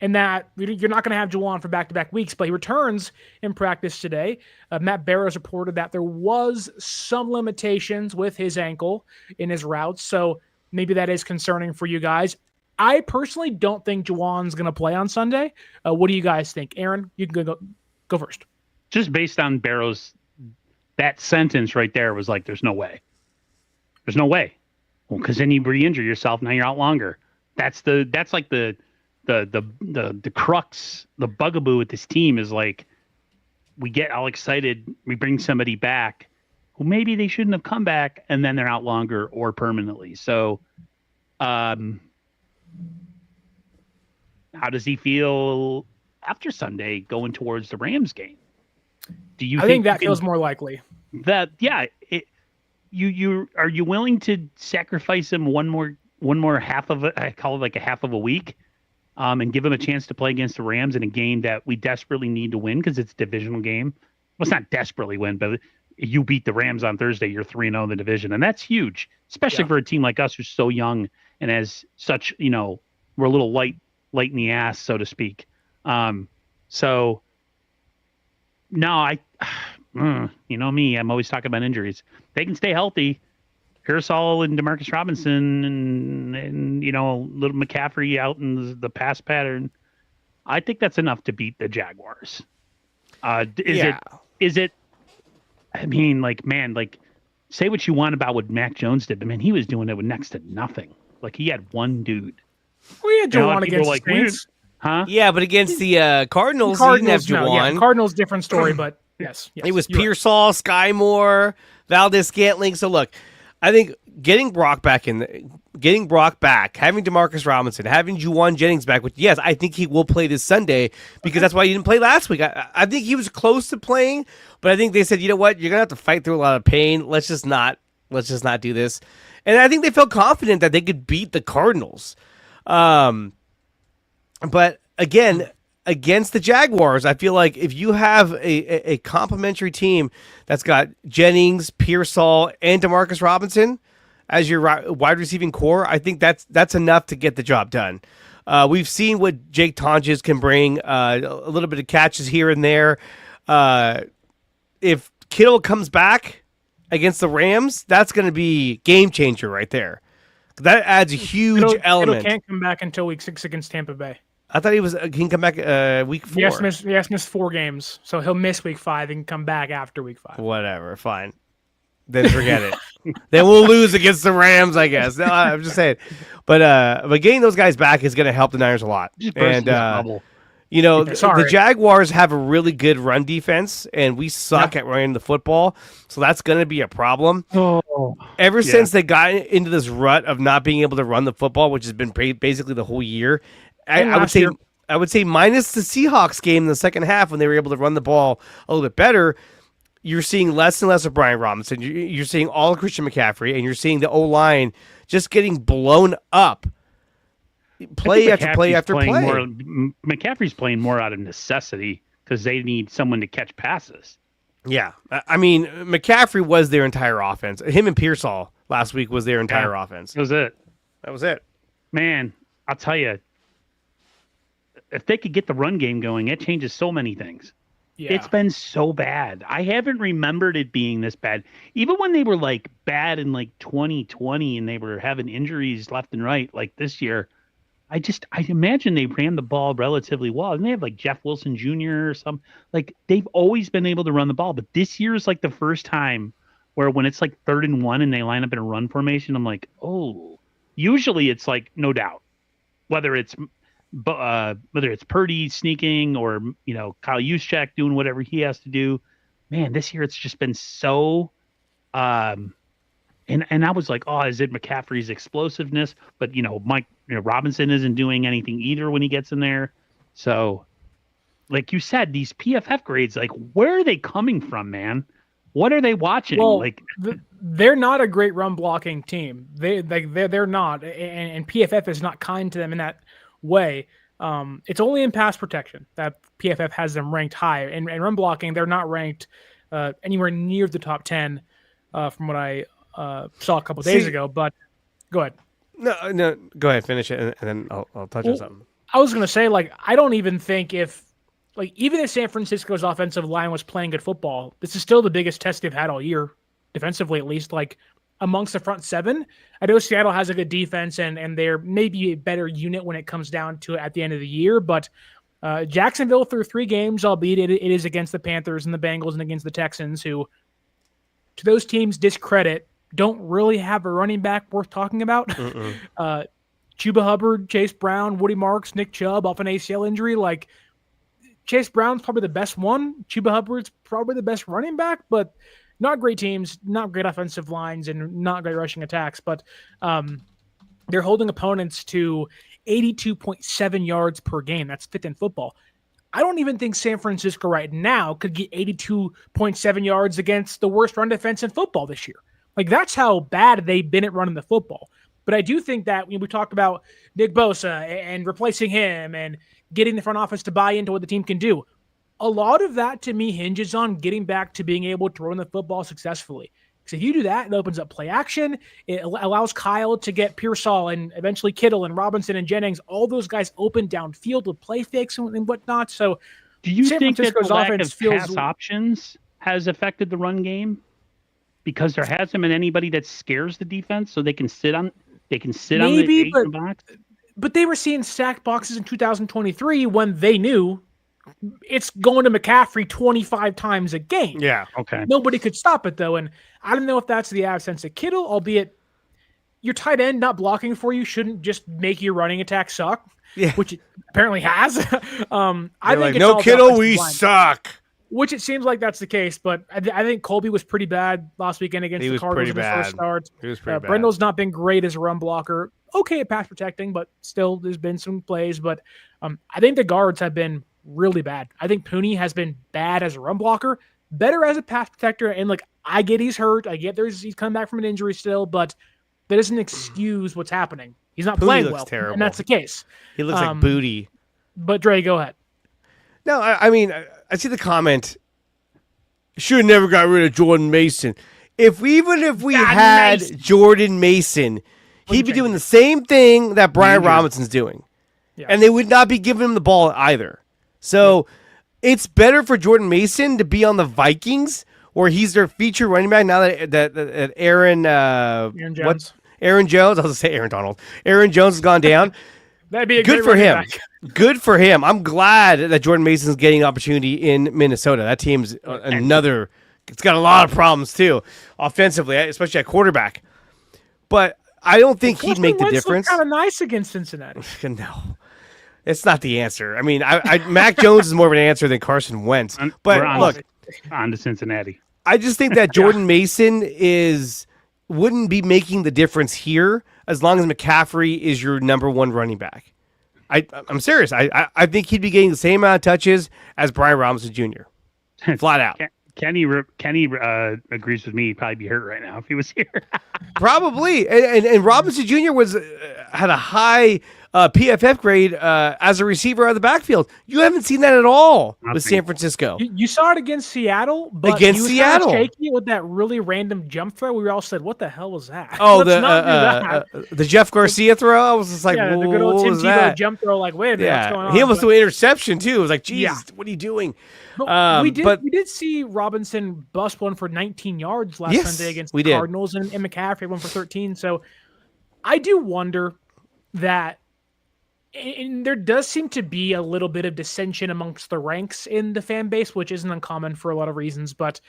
And that you're not going to have Juwan for back-to-back weeks, but he returns in practice today. Matt Barrows reported that there was some limitations with his ankle in his routes, so maybe that is concerning for you guys. I personally don't think Juwan's going to play on Sunday. What do you guys think? Aaron, you can go first. Just based on Barrows, that sentence right there was like, there's no way. There's no way. Well, because then you re-injure yourself, now you're out longer. That's like the crux, the bugaboo with this team is like, we get all excited, we bring somebody back who maybe they shouldn't have come back, and then they're out longer or permanently. So, how does he feel after Sunday going towards the Rams game? Do you? I think that feels more likely. That you are you willing to sacrifice him one more half of it? I call it like a half of a week. And give him a chance to play against the Rams in a game that we desperately need to win because it's a divisional game. Well, it's not desperately win, but you beat the Rams on Thursday, you're 3-0 in the division. And that's huge, especially for a team like us who's so young and has such, we're a little light in the ass, so to speak. So, no, you know me, I'm always talking about injuries. They can stay healthy. Pearsall and DeMarcus Robinson and little McCaffrey out in the pass pattern. I think that's enough to beat the Jaguars. Is it? I mean, say what you want about what Mac Jones did, but man, he was doing it with next to nothing. Like he had one dude. We had Juwan against the Saints. Huh? Yeah, but against the Cardinals, he didn't have Juwan. Cardinals, different story, but yes. It was Pearsall, Sky Moore, Valdez Scantling. So look, I think getting Brock back in, getting Brock back, having Demarcus Robinson, having Juwan Jennings back, which, yes, I think he will play this Sunday because that's why he didn't play last week. I think he was close to playing, but I think they said, you know what, you're going to have to fight through a lot of pain. Let's just not do this. And I think they felt confident that they could beat the Cardinals. But again, against the Jaguars, I feel like if you have a complimentary team that's got Jennings, Pearsall, and Demarcus Robinson as your wide receiving core, I think that's enough to get the job done. We've seen what Jake Tonjes can bring, a little bit of catches here and there. If Kittle comes back against the Rams, that's going to be game changer right there. That adds a huge element. Kittle can't come back until week 6 against Tampa Bay. I thought he can come back week 4. He has missed 4 games, so he'll miss week 5 and come back after week 5. Whatever, fine. Then forget it. Then we'll lose against the Rams, I guess. No, I'm just saying. But getting those guys back is going to help the Niners a lot. And the Jaguars have a really good run defense, and we suck at running the football, so that's going to be a problem. Ever since they got into this rut of not being able to run the football, which has been basically the whole year, I would say minus the Seahawks game in the second half when they were able to run the ball a little bit better, you're seeing less and less of Brian Robinson. You're seeing all of Christian McCaffrey, and you're seeing the O-line just getting blown up. Play after play after play. McCaffrey's playing more out of necessity because they need someone to catch passes. Yeah. I mean, McCaffrey was their entire offense. Him and Pearsall last week was their entire offense. That was it. Man, I'll tell you, if they could get the run game going, it changes so many things. Yeah. It's been so bad. I haven't remembered it being this bad. Even when they were like bad in like 2020 and they were having injuries left and right, like this year, I imagine they ran the ball relatively well. And they have like Jeff Wilson Jr. or some, like they've always been able to run the ball. But this year is like the first time where when it's like 3rd and 1 and they line up in a run formation, I'm like, oh, usually it's like, no doubt, whether it's Purdy sneaking or, Kyle Juszczyk doing whatever he has to do, man, this year it's just been so, and I was like, oh, is it McCaffrey's explosiveness? But, Robinson isn't doing anything either when he gets in there. So like you said, these PFF grades, like where are they coming from, man? What are they watching? Well, they're not a great run blocking team. They're not. And PFF is not kind to them in that way. It's only in pass protection that PFF has them ranked high, and run blocking they're not ranked anywhere near the top 10 from what I saw a couple days ago. But go ahead. No, go ahead, finish it, and then I'll touch on something. I was gonna say, I don't even think even if San Francisco's offensive line was playing good football, this is still the biggest test they've had all year, defensively at least. Amongst the front 7, I know Seattle has a good defense and they're maybe a better unit when it comes down to it at the end of the year. But Jacksonville through 3 games, albeit it is against the Panthers and the Bengals and against the Texans, who, to those teams' discredit, don't really have a running back worth talking about. Chuba Hubbard, Chase Brown, Woody Marks, Nick Chubb off an ACL injury. Chase Brown's probably the best one. Chuba Hubbard's probably the best running back, but not great teams, not great offensive lines, and not great rushing attacks. But they're holding opponents to 82.7 yards per game. That's 5th in football. I don't even think San Francisco right now could get 82.7 yards against the worst run defense in football this year. That's how bad they've been at running the football. But I do think that when we talk about Nick Bosa and replacing him and getting the front office to buy into what the team can do, a lot of that to me hinges on getting back to being able to run the football successfully. Because if you do that, it opens up play action. It allows Kyle to get Pearsall and eventually Kittle and Robinson and Jennings, all those guys open downfield with play fakes and whatnot. So do you think that the lack of pass options has affected the run game? Because there hasn't been anybody that scares the defense, so they can sit on the box. But they were seeing stacked boxes in 2023 when they knew it's going to McCaffrey 25 times a game. Yeah, okay. Nobody could stop it, though. And I don't know if that's the absence of Kittle, albeit your tight end not blocking for you shouldn't just make your running attack suck, which it apparently has. I think no Kittle, we suck. Which it seems like that's the case, but I think Colby was pretty bad last weekend against the Cardinals in the first start. He was pretty bad. Brendel's not been great as a run blocker. Okay at pass protecting, but still there's been some plays. But I think the guards have been really bad. I think Pooney has been bad as a run blocker, better as a pass protector. And like, I get he's hurt. I get he's coming back from an injury still, but that doesn't excuse what's happening. He's not Pooney playing looks well, terrible. and that's the case. He looks like booty. But Dre, go ahead. No, I mean, I see the comment. Should have never got rid of Jordan Mason. Even if we had Jordan Mason, he'd be doing the same thing that Brian Robinson's doing. Yeah. And they would not be giving him the ball either. So it's better for Jordan Mason to be on the Vikings, where he's their feature running back now that Aaron Jones. Aaron Jones. I was going to say Aaron Donald. Aaron Jones has gone down. That'd be good for him. Good for him. I'm glad that Jordan Mason's getting opportunity in Minnesota. That team's another. It's got a lot of problems too, offensively, especially at quarterback. But I don't think he'd make the difference. Kind of nice against Cincinnati. No, it's not the answer. I mean, Mac Jones is more of an answer than Carson Wentz. But look, on to Cincinnati. I just think that Jordan Mason wouldn't be making the difference here as long as McCaffrey is your number one running back. I'm serious. I think he'd be getting the same amount of touches as Brian Robinson Jr. Flat out. Kenny agrees with me. He'd probably be hurt right now if he was here. Probably. And Robinson Jr. had a high PFF grade as a receiver out of the backfield. You haven't seen that at all with San Francisco. You saw it against Seattle, but he was kind of shaky with that really random jump throw. We all said, "What the hell was that?" Oh, the Jeff Garcia throw. I was just like, the good old Tim Tebow jump throw. Like, wait a minute, what's going on? He almost threw an interception too. It was like, "Jeez, what are you doing?" We did see Robinson bust one for 19 yards last Sunday against the Cardinals, and McCaffrey one for 13. So I do wonder that, and there does seem to be a little bit of dissension amongst the ranks in the fan base, which isn't uncommon for a lot of reasons. But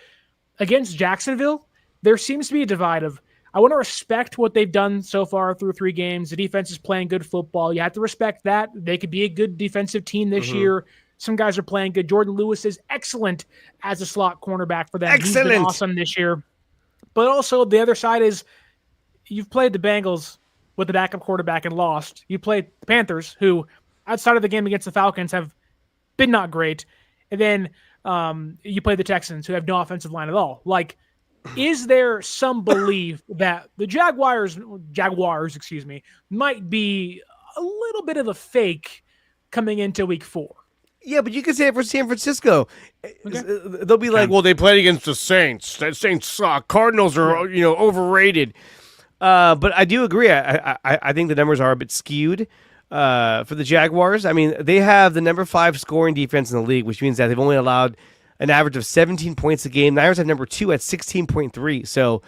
against Jacksonville, there seems to be a divide of, I want to respect what they've done so far through 3 games. The defense is playing good football. You have to respect that. They could be a good defensive team this year. Some guys are playing good. Jordan Lewis is excellent as a slot cornerback for them. Excellent. He's been awesome this year. But also the other side is, you've played the Bengals with the backup quarterback and lost. You played the Panthers, who outside of the game against the Falcons have been not great. And then you play the Texans, who have no offensive line at all. Like, is there some belief that the Jaguars, might be a little bit of a fake coming into week 4? Yeah, but you can say it for San Francisco. Okay. They'll be like, well, they played against the Saints. The Saints suck. Cardinals are, overrated. But I do agree. I think the numbers are a bit skewed for the Jaguars. I mean, they have the number 5 scoring defense in the league, which means that they've only allowed an average of 17 points a game. The Niners have number 2 at 16.3. So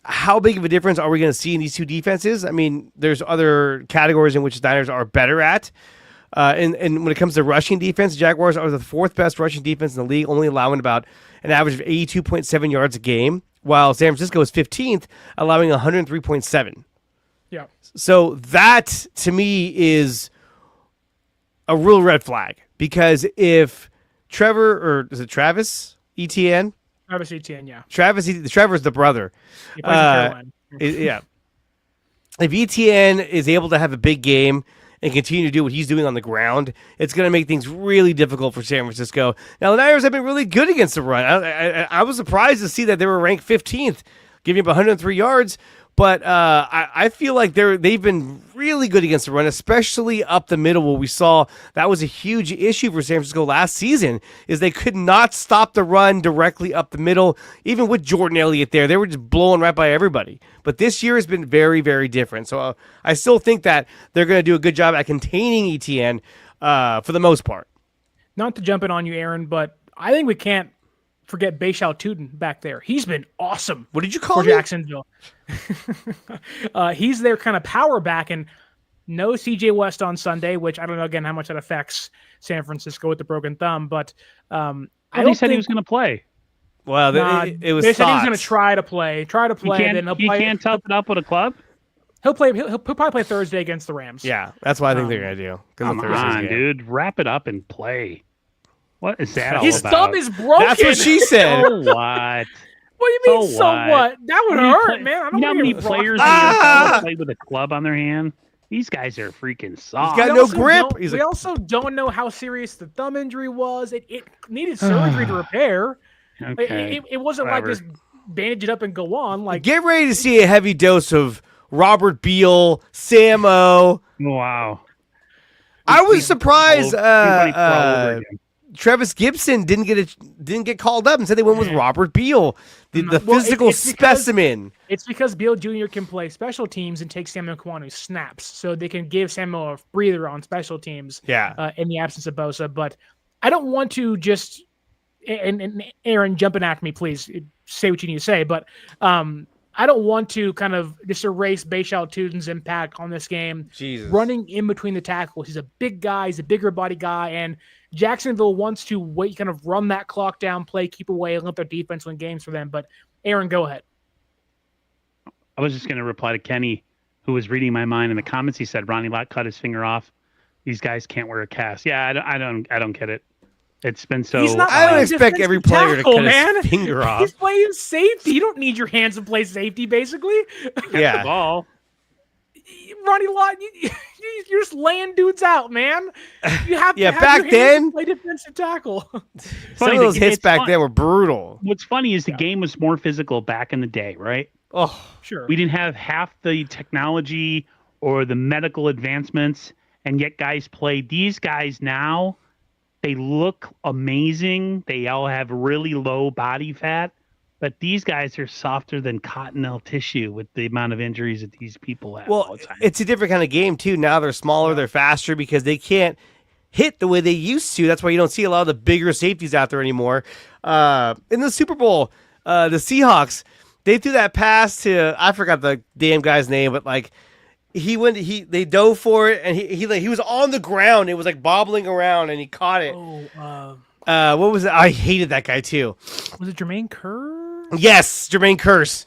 how big of a difference are we going to see in these two defenses? I mean, there's other categories in which the Niners are better at. And when it comes to rushing defense, the Jaguars are the 4th best rushing defense in the league, only allowing about an average of 82.7 yards a game, while San Francisco is 15th, allowing 103.7. Yeah. So that, to me, is a real red flag, because if Travis Etienne? Travis Etienne, yeah. Trevor's the brother. He plays in Carolina. Yeah. If Etienne is able to have a big game and continue to do what he's doing on the ground, it's going to make things really difficult for San Francisco. Now, the Niners have been really good against the run. I was surprised to see that they were ranked 15th, giving up 103 yards. But I feel like they've been really good against the run, especially up the middle, where we saw that was a huge issue for San Francisco last season, is they could not stop the run directly up the middle. Even with Jordan Elliott there, they were just blowing right by everybody. But this year has been very, very different. So I still think that they're going to do a good job at containing Etienne for the most part. Not to jump in on you, Aaron, but I think we can't forget Bayshal Tootin back there. He's been awesome. What did you call for Jacksonville? He's their kind of power back, and no CJ West on Sunday, which I don't know again how much that affects San Francisco with the broken thumb, but he said he was going to play. Well, it was. They said he was going to try to play. He can't tough it up with a club. He'll probably play Thursday against the Rams. Yeah, that's what I think they're going to do. Come on, dude, wrap it up and play. What is that all His about? thumb is broken. That's what she said. So what? What do you mean, So so what? what? That would hurt, man. I don't You know how want many to get Brock players Purdy. play with a club on their hand? These guys are freaking soft. got We no also grip. don't- He's we like- also don't know how serious the thumb injury was. It needed surgery to repair. Okay. It wasn't whatever. like just bandage it up and go on. Like Get ready to see a heavy dose of Robert Beal, Samo. Wow. I was surprised Everybody crawl over again. Travis Gibson didn't get called up and said they went with Robert Beal, the Well, physical it's because- specimen. it's because Beal Jr. can play special teams and take Samuel Kwanu snaps, so they can give Samuel a breather on special teams. Yeah. In the absence of Bosa, but I don't want to just and Aaron jumping at me, please say what you need to say, but I don't want to kind of just erase Bashal Tutin's impact on this game. Jesus. Running in between the tackles. He's a big guy. He's a bigger body guy. And Jacksonville wants to wait, kind of run that clock down, play, keep away, and let their defense win games for them. But Aaron, go ahead. I was just going to reply to Kenny, who was reading my mind in the comments. He said Ronnie Lott cut his finger off. These guys can't wear a cast. Yeah, I don't get it. It's been so. He's not I don't playing expect every player defensive to cut tackle, his finger off. He's playing safety. You don't need your hands to play safety, basically. the Yeah. ball. Ronnie Lott, you're just laying dudes out, man. You have Yeah, to have back your hands then- to play defensive tackle. Some Funny, of those the- hits it's back fun- then were brutal. What's funny is the game was more physical back in the day, right? Oh, Sure. We didn't have half the technology or the medical advancements, and yet guys play. These guys now, they look amazing. They all have really low body fat, but these guys are softer than cottonelle tissue with the amount of injuries that these people have all well, the time. it's a different kind of game too. Now they're smaller, they're faster because they can't hit the way they used to. That's why you don't see a lot of the bigger safeties out there anymore. In the Super Bowl, the Seahawks, they threw that pass to, I forgot the damn guy's name, but like they dove for it and he was on the ground. It was like bobbling around and he caught it. What was it? I hated that guy too. Was it Jermaine Kerr? Yes, Jermaine Kearse.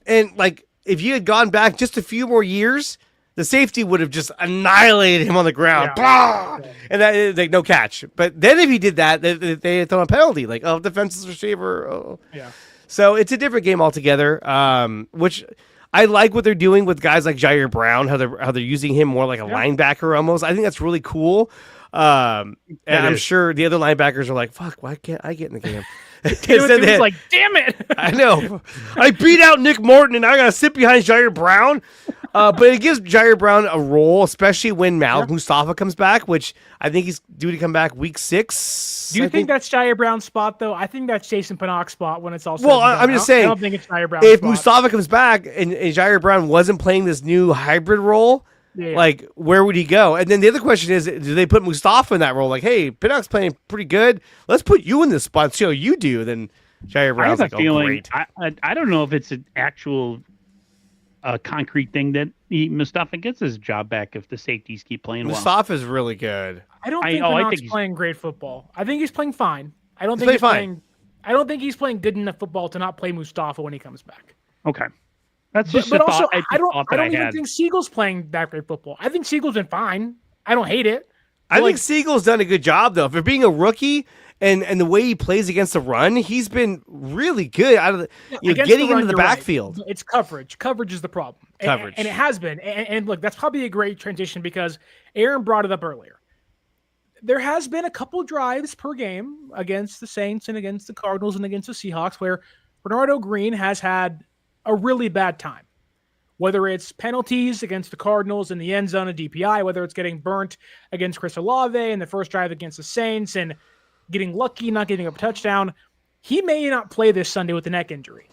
And like if you had gone back just a few more years, the safety would have just annihilated him on the ground. Yeah. Blah! And that is like no catch. But then if he did that, they had thrown a penalty, like defenseless receiver. Oh. Yeah. So it's a different game altogether. Which I like what they're doing with guys like Jair Brown, how they're using him more like a linebacker almost. I think that's really cool. And I'm sure the other linebackers are like, "Fuck, why can't I get in the game?" It was like, damn it. I know. I beat out Nick Morton, and I got to sit behind Jair Brown. But it gives Jair Brown a role, especially when Malik Mustafa comes back, which I think he's due to come back week 6. Do you think that's Jair Brown's spot, though? I think that's Jason Pinnock's spot when it's all said Well, and done. I'm just saying, I don't think it's Jair Brown's if spot. Mustafa comes back and Jair Brown wasn't playing this new hybrid role, Yeah. like where would he go? And then the other question is, do they put Mustafa in that role? Like, hey, Pinnock's playing pretty good. Let's put you in this spot and see how you do. Then Jair I Brown's have like, a feeling. oh, great. I don't know if it's an actual concrete thing that Mustafa gets his job back if the safeties keep playing well. Mustafa's really good. I don't I think think Pinnock's he's- playing great football. I think he's playing fine. I don't He's think he's playing playing. I don't think he's playing good enough football to not play Mustafa when he comes back. Okay, that's But, just but a also, thought. I don't I even had. think Siegel's playing that great football. I think Siegel's been fine. I don't hate it. I Like- think Siegel's done a good job though. For being a rookie and the way he plays against the run, he's been really good out of the Against getting the run, into the you're right. backfield. It's coverage. Coverage is the problem. Coverage. And it has been. And look, that's probably a great transition because Aaron brought it up earlier. There has been a couple drives per game against the Saints and against the Cardinals and against the Seahawks where Bernardo Green has had a really bad time. Whether it's penalties against the Cardinals in the end zone of DPI, whether it's getting burnt against Chris Olave in the first drive against the Saints and getting lucky, not giving up a touchdown, he may not play this Sunday with a neck injury.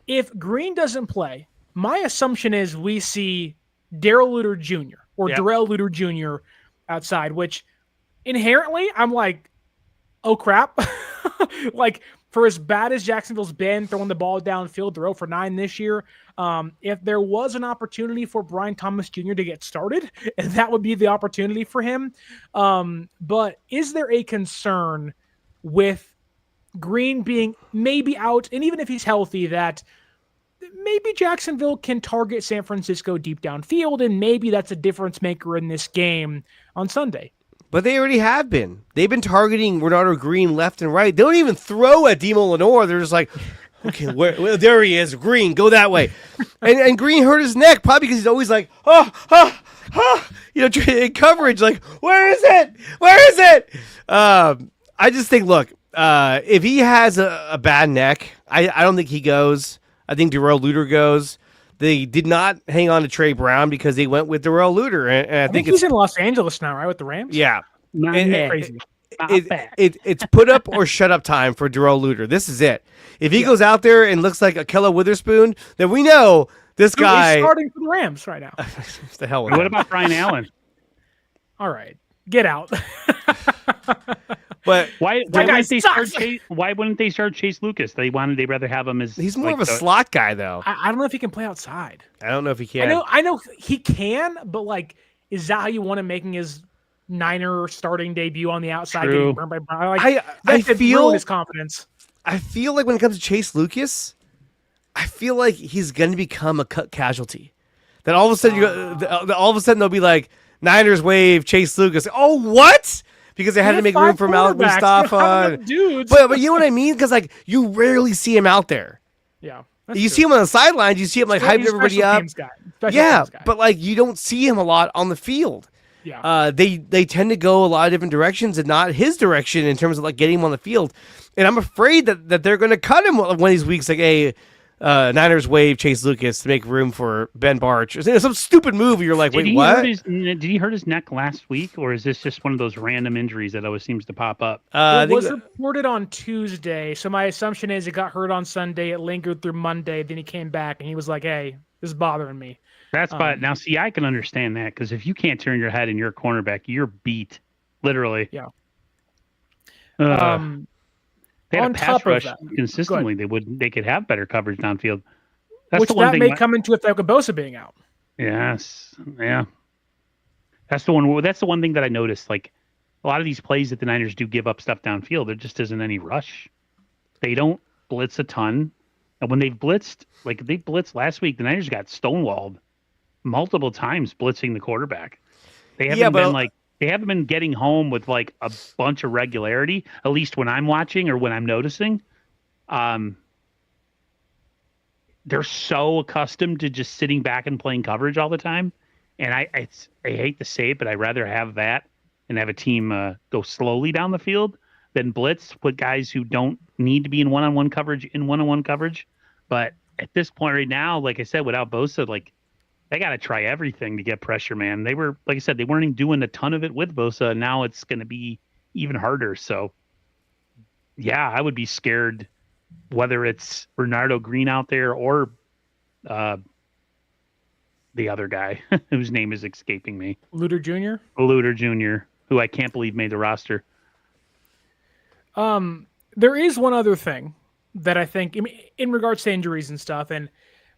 If Green doesn't play, my assumption is we see Darrell Luter Jr. or Darrell Luter Jr. outside, which inherently I'm like, oh crap. Like for as bad as Jacksonville's been throwing the ball downfield, they're 0 for 9 this year. If there was an opportunity for Brian Thomas Jr. to get started, that would be the opportunity for him. But is there a concern with Green being maybe out, and even if he's healthy, that maybe Jacksonville can target San Francisco deep downfield, and maybe that's a difference maker in this game on Sunday? But they already have been. They've been targeting Renardo Green left and right. They don't even throw at Demo Lenore. They're just like, okay, there he is. Green, go that way. And Green hurt his neck probably because he's always like, in coverage, like, where is it? Where is it? I just think, look, if he has a bad neck, I don't think he goes. I think Darrell Luter goes. They did not hang on to Trey Brown because they went with Darrell Luter, and I think he's in Los Angeles now, right, with the Rams? Yeah, Not crazy. It's put up or shut up time for Darrell Luter. This is it. If he goes out there and looks like Ahkello Witherspoon, then we know this guy is starting for the Rams right now. What the hell? What about Brian Allen? All right, get out. But why wouldn't they start Chase Lucas? They'd rather have him as he's more of a slot guy, though. I don't know if he can play outside. I don't know if he can. I know he can, but like, is that how you want him making his Niner starting debut on the outside? True. Getting burned by Brown? Like, I feel ruin his confidence. I feel like when it comes to Chase Lucas, I feel like he's going to become a cut casualty. That all of a sudden they'll be like, Niners wave Chase Lucas. Oh, what? Because they had to make room for Malik Mustafa. Dudes. But you know what I mean? Because like you rarely see him out there. Yeah. You see him on the sidelines. You see him like hyping everybody up. Yeah, but like you don't see him a lot on the field. Yeah. They tend to go a lot of different directions and not his direction in terms of like getting him on the field. And I'm afraid that they're going to cut him one of these weeks. Like, hey, Niners wave Chase Lucas to make room for Ben Barch. Some stupid move. You're like, wait, what? Did he hurt his neck last week, or is this just one of those random injuries that always seems to pop up? It was reported on Tuesday, so my assumption is it got hurt on Sunday. It lingered through Monday. Then he came back and he was like, "Hey, this is bothering me." That's now. See, I can understand that because if you can't turn your head and you're a cornerback, you're beat, literally. Yeah. They had on a pass top rush of that, consistently. They could have better coverage downfield. That's Which the one that thing may come into effect with Bosa being out. Yes. Yeah. That's the one. That's the one thing that I noticed. Like a lot of these plays that the Niners do give up stuff downfield, there just isn't any rush. They don't blitz a ton, and when they've blitzed, like they blitzed last week, the Niners got stonewalled multiple times blitzing the quarterback. They haven't been getting home with like a bunch of regularity, at least when I'm watching or when I'm noticing. They're so accustomed to just sitting back and playing coverage all the time. And I hate to say it, but I'd rather have that and have a team go slowly down the field than blitz, put guys who don't need to be in one-on-one coverage in one-on-one coverage. But at this point right now, like I said, without Bosa, like they got to try everything to get pressure, man. They were, like I said, they weren't even doing a ton of it with Bosa. And now it's going to be even harder. So, yeah, I would be scared whether it's Renardo Green out there or the other guy whose name is escaping me. Luter Jr.? Luter Jr., who I can't believe made the roster. There is one other thing that I think in regards to injuries and stuff, and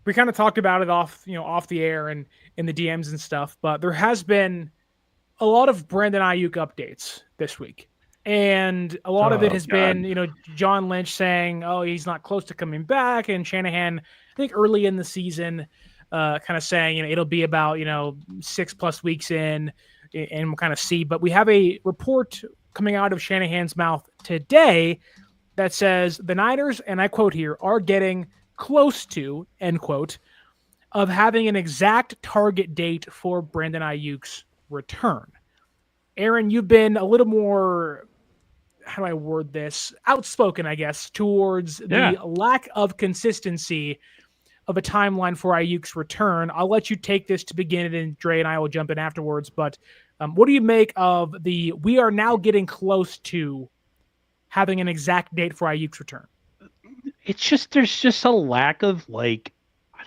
we kind of talked about it off the air and in the DMs and stuff, but there has been a lot of Brandon Ayuk updates this week. And a lot of it has been, John Lynch saying, oh, he's not close to coming back. And Shanahan, I think early in the season, kind of saying, it'll be about, 6+ weeks in and we'll kind of see. But we have a report coming out of Shanahan's mouth today that says the Niners, and I quote here, are getting close to, end quote, of having an exact target date for Brandon Ayuk's return. Aaron, you've been a little more, how do I word this? Outspoken, I guess, towards the lack of consistency of a timeline for Ayuk's return. I'll let you take this to begin it, and Dre and I will jump in afterwards. But what do you make of we are now getting close to having an exact date for Ayuk's return? It's just, there's just a lack of I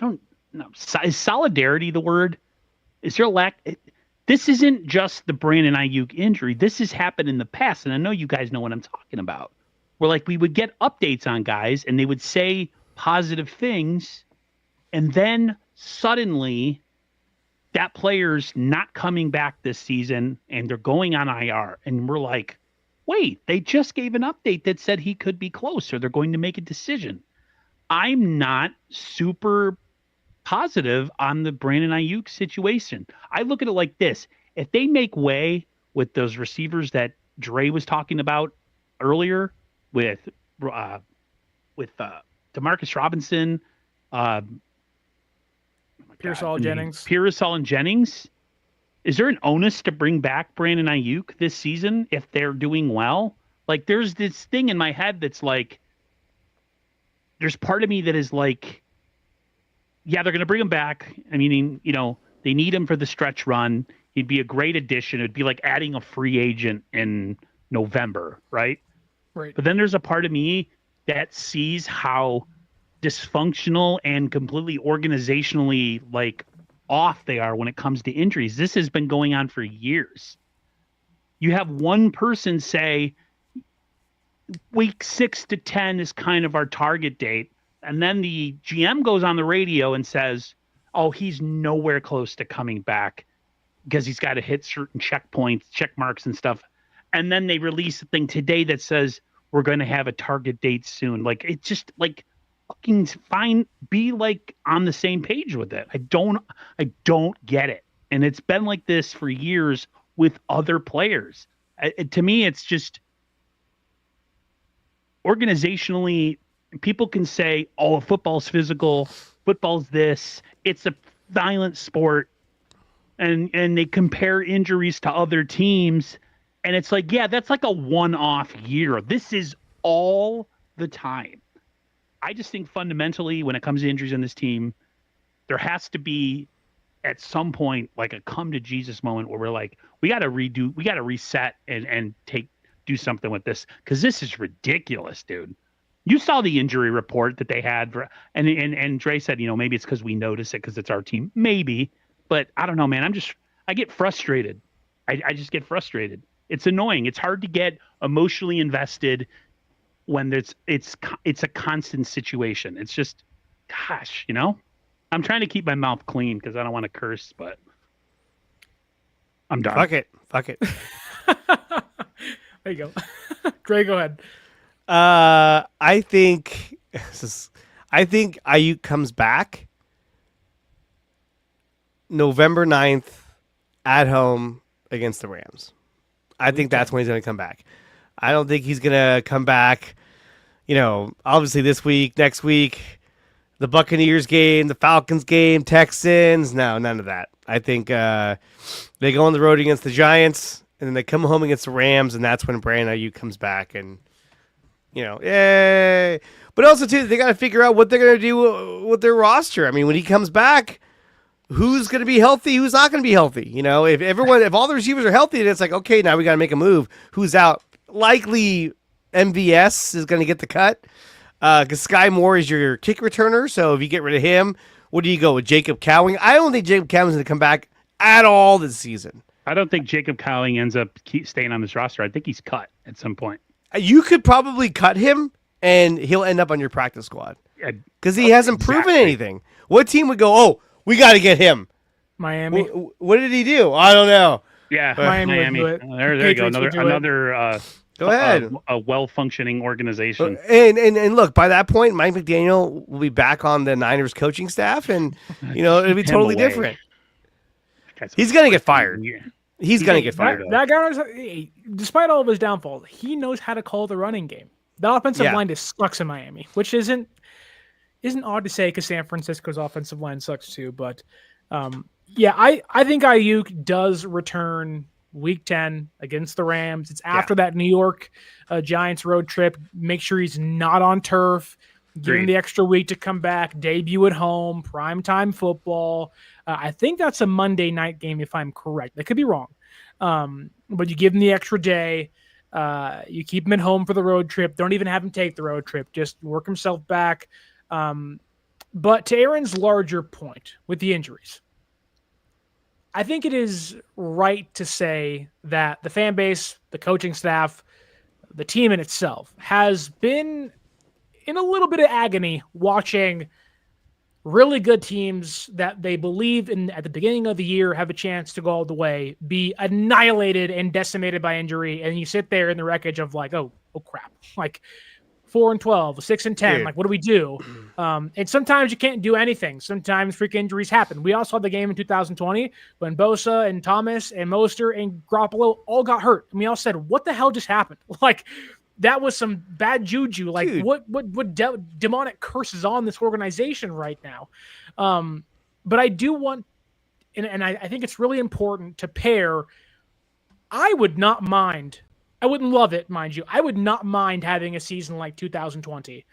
don't know. Is solidarity the word? Is there a lack? This isn't just the Brandon Ayuk injury. This has happened in the past, and I know you guys know what I'm talking about. Where we would get updates on guys, and they would say positive things, and then suddenly that player's not coming back this season, and they're going on IR, and we're like, wait, they just gave an update that said he could be close, or they're going to make a decision. I'm not super positive on the Brandon Ayuk situation. I look at it like this. If they make way with those receivers that Dre was talking about earlier with Demarcus Robinson, uh, Pearsall Jennings. Pearsall and Jennings. Is there an onus to bring back Brandon Ayuk this season if they're doing well? Like, there's this thing in my head that's like, there's part of me that is like, yeah, they're going to bring him back. I mean, they need him for the stretch run. He'd be a great addition. It'd be like adding a free agent in November, right? Right. But then there's a part of me that sees how dysfunctional and completely organizationally like off they are when it comes to injuries. This has been going on for years. You have one person say week 6 to 10 is kind of our target date. And then the GM goes on the radio and says, oh, he's nowhere close to coming back because he's got to hit certain checkpoints, check marks and stuff. And then they release a thing today that says we're going to have a target date soon. Like, it's just like, fucking fine, be like on the same page with it. I don't get it. And it's been like this for years with other players. To me, it's just organizationally, people can say, oh, football's physical, football's this, it's a violent sport. And they compare injuries to other teams. And it's like, yeah, that's like a one-off year. This is all the time. I just think fundamentally when it comes to injuries in this team, there has to be at some point like a come to Jesus moment where we're like, we got to reset and do something with this because this is ridiculous, dude. You saw the injury report that they had and Dre said, maybe it's because we notice it because it's our team, maybe, but I don't know, man. I get frustrated. I just get frustrated. It's annoying. It's hard to get emotionally invested when it's a constant situation. It's just, gosh, I'm trying to keep my mouth clean because I don't want to curse, but I'm done. Fuck it. There you go. Dre, go ahead. I think Ayuk comes back November 9th at home against the Rams. I think that's when he's going to come back. I don't think he's going to come back, obviously this week, next week, the Buccaneers game, the Falcons game, Texans. No, none of that. I think they go on the road against the Giants, and then they come home against the Rams, and that's when Brandon Ayuk comes back. And, yay. But also, too, they got to figure out what they're going to do with their roster. I mean, when he comes back, who's going to be healthy, who's not going to be healthy? If all the receivers are healthy, then it's like, okay, now we got to make a move. Who's out? Likely MVS is going to get the cut because Sky Moore is your kick returner. So if you get rid of him, what do you go with? Jacob Cowing? I don't think Jacob Cowing is going to come back at all this season. I don't think Jacob Cowing ends up staying on this roster. I think he's cut at some point. You could probably cut him and he'll end up on your practice squad because he hasn't proven anything. What team would go, oh, we got to get him? Miami. What did he do? I don't know. Yeah, Miami. There you go. Another go ahead. A well-functioning organization. And look, by that point, Mike McDaniel will be back on the Niners coaching staff, and it'll be totally different. He's gonna get fired. He's gonna get fired. That guy, despite all of his downfalls, he knows how to call the running game. The offensive line just sucks in Miami, which isn't odd to say because San Francisco's offensive line sucks too. But I think Ayuk does return Week 10 against the Rams. It's after that New York Giants road trip. Make sure he's not on turf. Give him the extra week to come back. Debut at home. Primetime football. I think that's a Monday night game if I'm correct. I could be wrong. But you give him the extra day. You keep him at home for the road trip. Don't even have him take the road trip. Just work himself back. But to Aaron's larger point with the injuries, I think it is right to say that the fan base, the coaching staff, the team in itself has been in a little bit of agony watching really good teams that they believe in at the beginning of the year have a chance to go all the way be annihilated and decimated by injury. And you sit there in the wreckage of like, oh crap. Like 4-12, 6-10. Dude. Like, what do we do? And sometimes you can't do anything. Sometimes freak injuries happen. We also had the game in 2020 when Bosa and Thomas and Mostert and Garoppolo all got hurt. And we all said, what the hell just happened? Like, that was some bad juju. Like, Dude. what demonic curse is on this organization right now? But I do want, and I think it's really important to pair. I would not mind. I wouldn't love it, mind you. I would not mind having a season like 2020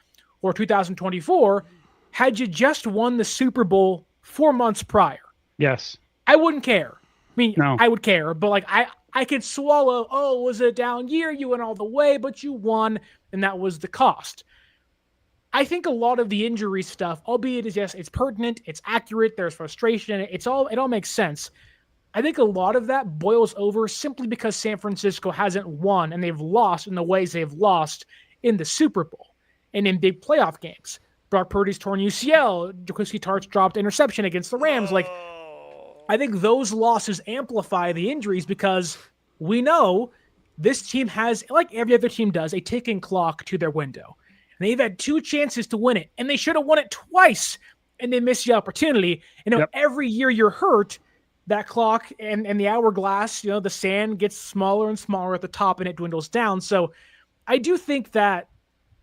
or 2024 had you just won the Super Bowl 4 months prior. Yes. I wouldn't care. I mean, No. I would care, but like I could swallow, oh, was it a down year? You went all the way, but you won, and that was the cost. I think a lot of the injury stuff, albeit it's pertinent, it's accurate, there's frustration, it all makes sense. I think a lot of that boils over simply because San Francisco hasn't won and they've lost in the ways they've lost in the Super Bowl and in big playoff games. Brock Purdy's torn UCL, Jaquiski Tartt's dropped interception against the Rams. Like, I think those losses amplify the injuries because we know this team has, like every other team does, a ticking clock to their window. And they've had 2 chances to win it, and they should have won it twice, and they missed the opportunity. Every year you're hurt, that clock and the hourglass, the sand gets smaller and smaller at the top and it dwindles down. So I do think that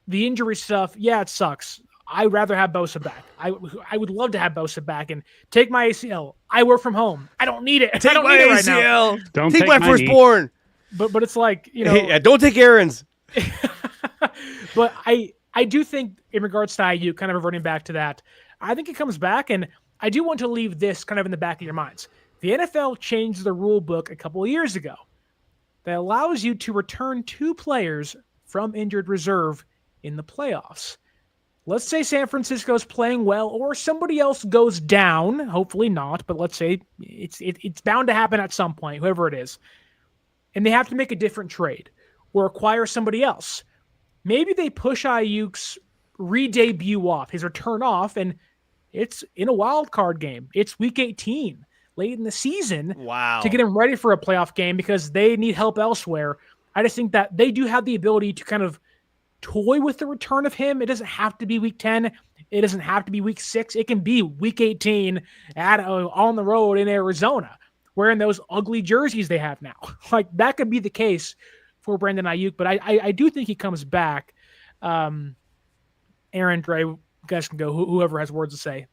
the injury stuff, it sucks. I'd rather have Bosa back. I would love to have Bosa back and take my ACL. I work from home. I don't need it. Take I don't my need it right ACL. now. Don't take my firstborn. But it's like, Yeah, don't take Aaron's. But I do think in regards to IU, kind of reverting back to that, I think it comes back, and I do want to leave this kind of in the back of your minds. The NFL changed the rule book a couple of years ago that allows you to return 2 players from injured reserve in the playoffs. Let's say San Francisco's playing well or somebody else goes down, hopefully not, but let's say it's bound to happen at some point, whoever it is, and they have to make a different trade or acquire somebody else. Maybe they push Ayuk's re-debut off, his return off, and it's in a wild card game. It's week 18. Late in the season to get him ready for a playoff game because they need help elsewhere. I just think that they do have the ability to kind of toy with the return of him. It doesn't have to be week 10. It doesn't have to be week 6. It can be week 18 on the road in Arizona wearing those ugly jerseys they have now. Like, that could be the case for Brandon Ayuk, but I do think he comes back. Aaron, Dre, you guys can go. Whoever has words to say,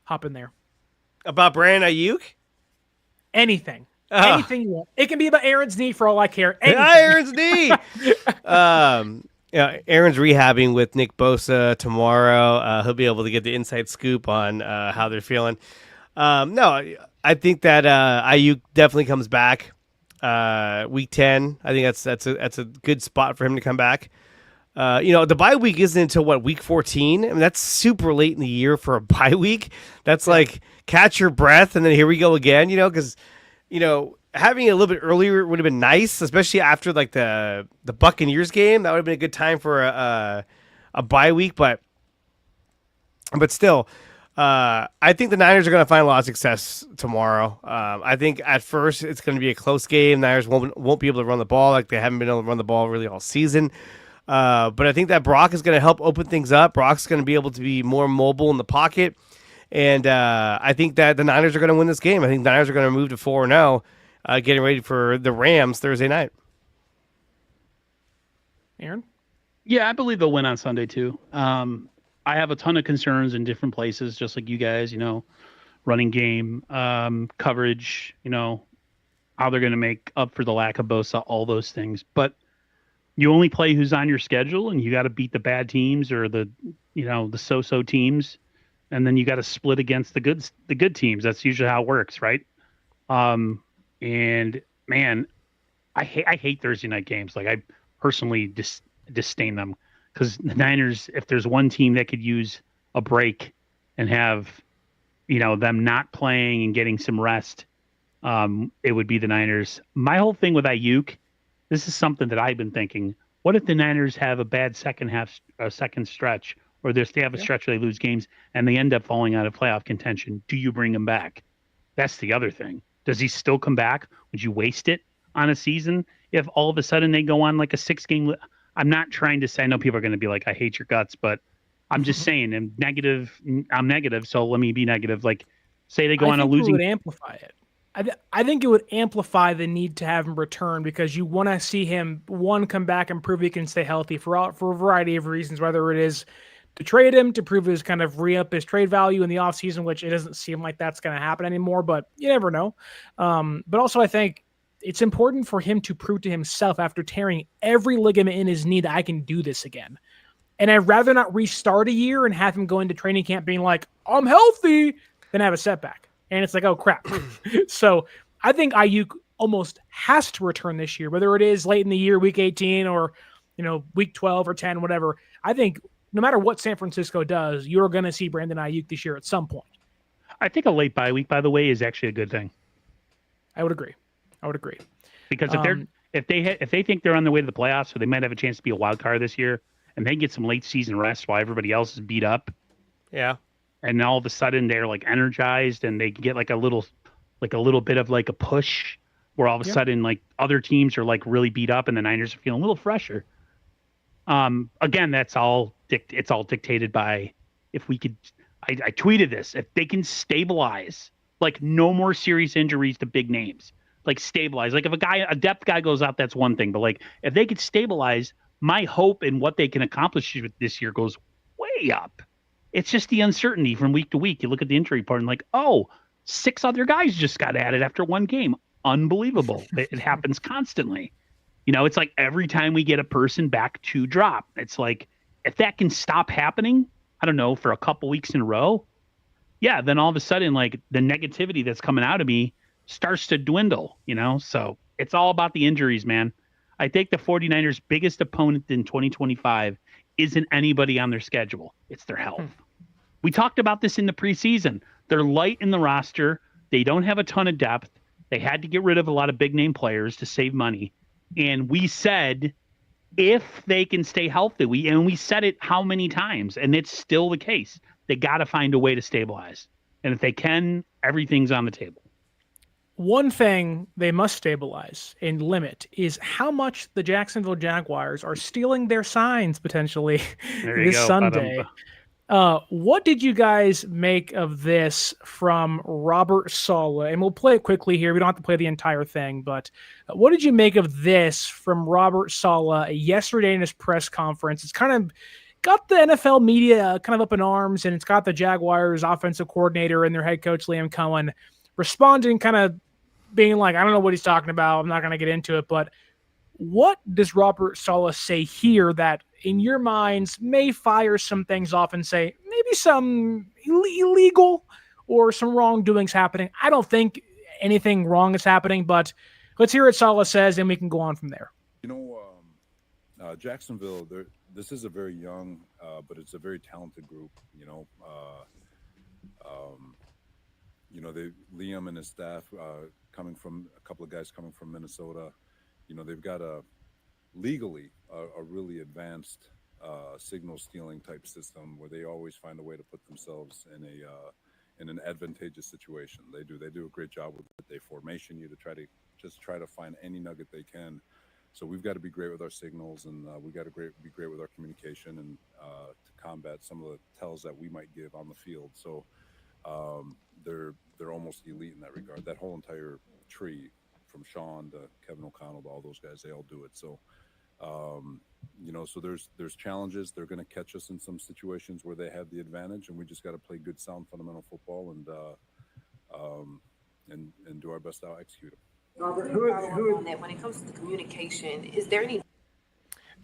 hop in there. About Brandon Ayuk? Anything. Anything you want. It can be about Aaron's knee for all I care. Anything. Aaron's knee. Aaron's rehabbing with Nick Bosa tomorrow. He'll be able to get the inside scoop on how they're feeling. No, I think that Ayuk definitely comes back week 10. I think that's a good spot for him to come back. The bye week isn't until week 14. I mean, that's super late in the year for a bye week. That's like catch your breath and then here we go again. Because having it a little bit earlier would have been nice, especially after like the Buccaneers game. That would have been a good time for a bye week, but still, I think the Niners are going to find a lot of success tomorrow. I think at first it's going to be a close game. Niners won't be able to run the ball like they haven't been able to run the ball really all season. But I think that Brock is going to help open things up. Brock's going to be able to be more mobile in the pocket. And I think that the Niners are going to win this game. I think the Niners are going to move to 4-0, getting ready for the Rams Thursday night. Aaron? Yeah, I believe they'll win on Sunday too. I have a ton of concerns in different places, just like you guys, running game, coverage, how they're going to make up for the lack of Bosa, all those things. But you only play who's on your schedule, and you got to beat the bad teams or the so-so teams. And then you got to split against the good teams. That's usually how it works, right? And man, I hate Thursday night games. Like, I personally disdain them because the Niners, if there's one team that could use a break and have, them not playing and getting some rest, it would be the Niners. My whole thing with Ayuk, this is something that I've been thinking. What if the Niners have a bad second stretch? Or they have a stretch where they lose games and they end up falling out of playoff contention. Do you bring him back? That's the other thing. Does he still come back? Would you waste it on a season if all of a sudden they go on like a 6-game? I'm not trying to say, I know people are going to be like, I hate your guts, but I'm just saying I'm negative. So let me be negative. Like, say they go on a It losing. would amplify it. I think it would amplify the need to have him return because you want to see him, one, come back and prove he can stay healthy for a variety of reasons, whether it is to trade him, to prove his kind of re-up his trade value in the offseason, which it doesn't seem like that's going to happen anymore, but you never know. But also I think it's important for him to prove to himself after tearing every ligament in his knee that I can do this again. And I'd rather not restart a year and have him go into training camp being like, I'm healthy, than have a setback. And it's like, oh, crap. So I think Ayuk almost has to return this year, whether it is late in the year, week 18, or, week 12 or 10, whatever. I think no matter what San Francisco does, you're going to see Brandon Ayuk this year at some point. I think a late bye week, by the way, is actually a good thing. I would agree. Because if they think they're on their way to the playoffs, so they might have a chance to be a wild card this year, and they get some late season rest while everybody else is beat up. Yeah. And all of a sudden they're like energized and they get like a little bit of like a push where all of a sudden like other teams are like really beat up and the Niners are feeling a little fresher. Again, it's all dictated by if we could. I tweeted this, if they can stabilize, like no more serious injuries to big names, like stabilize. Like if a depth guy goes out, that's one thing, but like if they could stabilize, my hope in what they can accomplish this year goes way up. It's just the uncertainty from week to week. You look at the injury report and like, 6 other guys just got added after one game. Unbelievable. It happens constantly. It's like every time we get a person back to drop, it's like, if that can stop happening, I don't know, for a couple weeks in a row, then all of a sudden, like the negativity that's coming out of me starts to dwindle, So it's all about the injuries, man. I think the 49ers' biggest opponent in 2025 isn't anybody on their schedule. It's their health. We talked about this in the preseason. They're light in the roster. They don't have a ton of depth. They had to get rid of a lot of big name players to save money. And we said, if they can stay healthy, we said it how many times, and it's still the case. They got to find a way to stabilize. And if they can, everything's on the table. One thing they must stabilize and limit is how much the Jacksonville Jaguars are stealing their signs potentially this Sunday. What did you guys make of this from Robert Saleh? And we'll play it quickly here. We don't have to play the entire thing, but what did you make of this from Robert Saleh yesterday in his press conference? It's kind of got the NFL media kind of up in arms, and it's got the Jaguars offensive coordinator and their head coach, Liam Cohen, responding, kind of being like, I don't know what he's talking about. I'm not going to get into it, but what does Robert Saleh say here that in your minds may fire some things off and say maybe some illegal or some wrongdoings happening? I don't think anything wrong is happening, but let's hear what Saleh says and we can go on from there. Jacksonville, this is a very young, but it's a very talented group, Liam and his staff, coming from a couple of guys coming from Minnesota, they've got legally a really advanced signal stealing type system where they always find a way to put themselves in an advantageous situation. They do a great job with it. They formation you to try to find any nugget they can. So we've got to be great with our signals, and we got to be great with our communication, and to combat some of the tells that we might give on the field. So they're almost elite in that regard. That whole entire tree, from Sean to Kevin O'Connell to all those guys, they all do it. So so there's challenges. They're going to catch us in some situations where they have the advantage, and we just got to play good, sound, fundamental football and do our best to execute them. Robert, when it comes to the communication, is there any?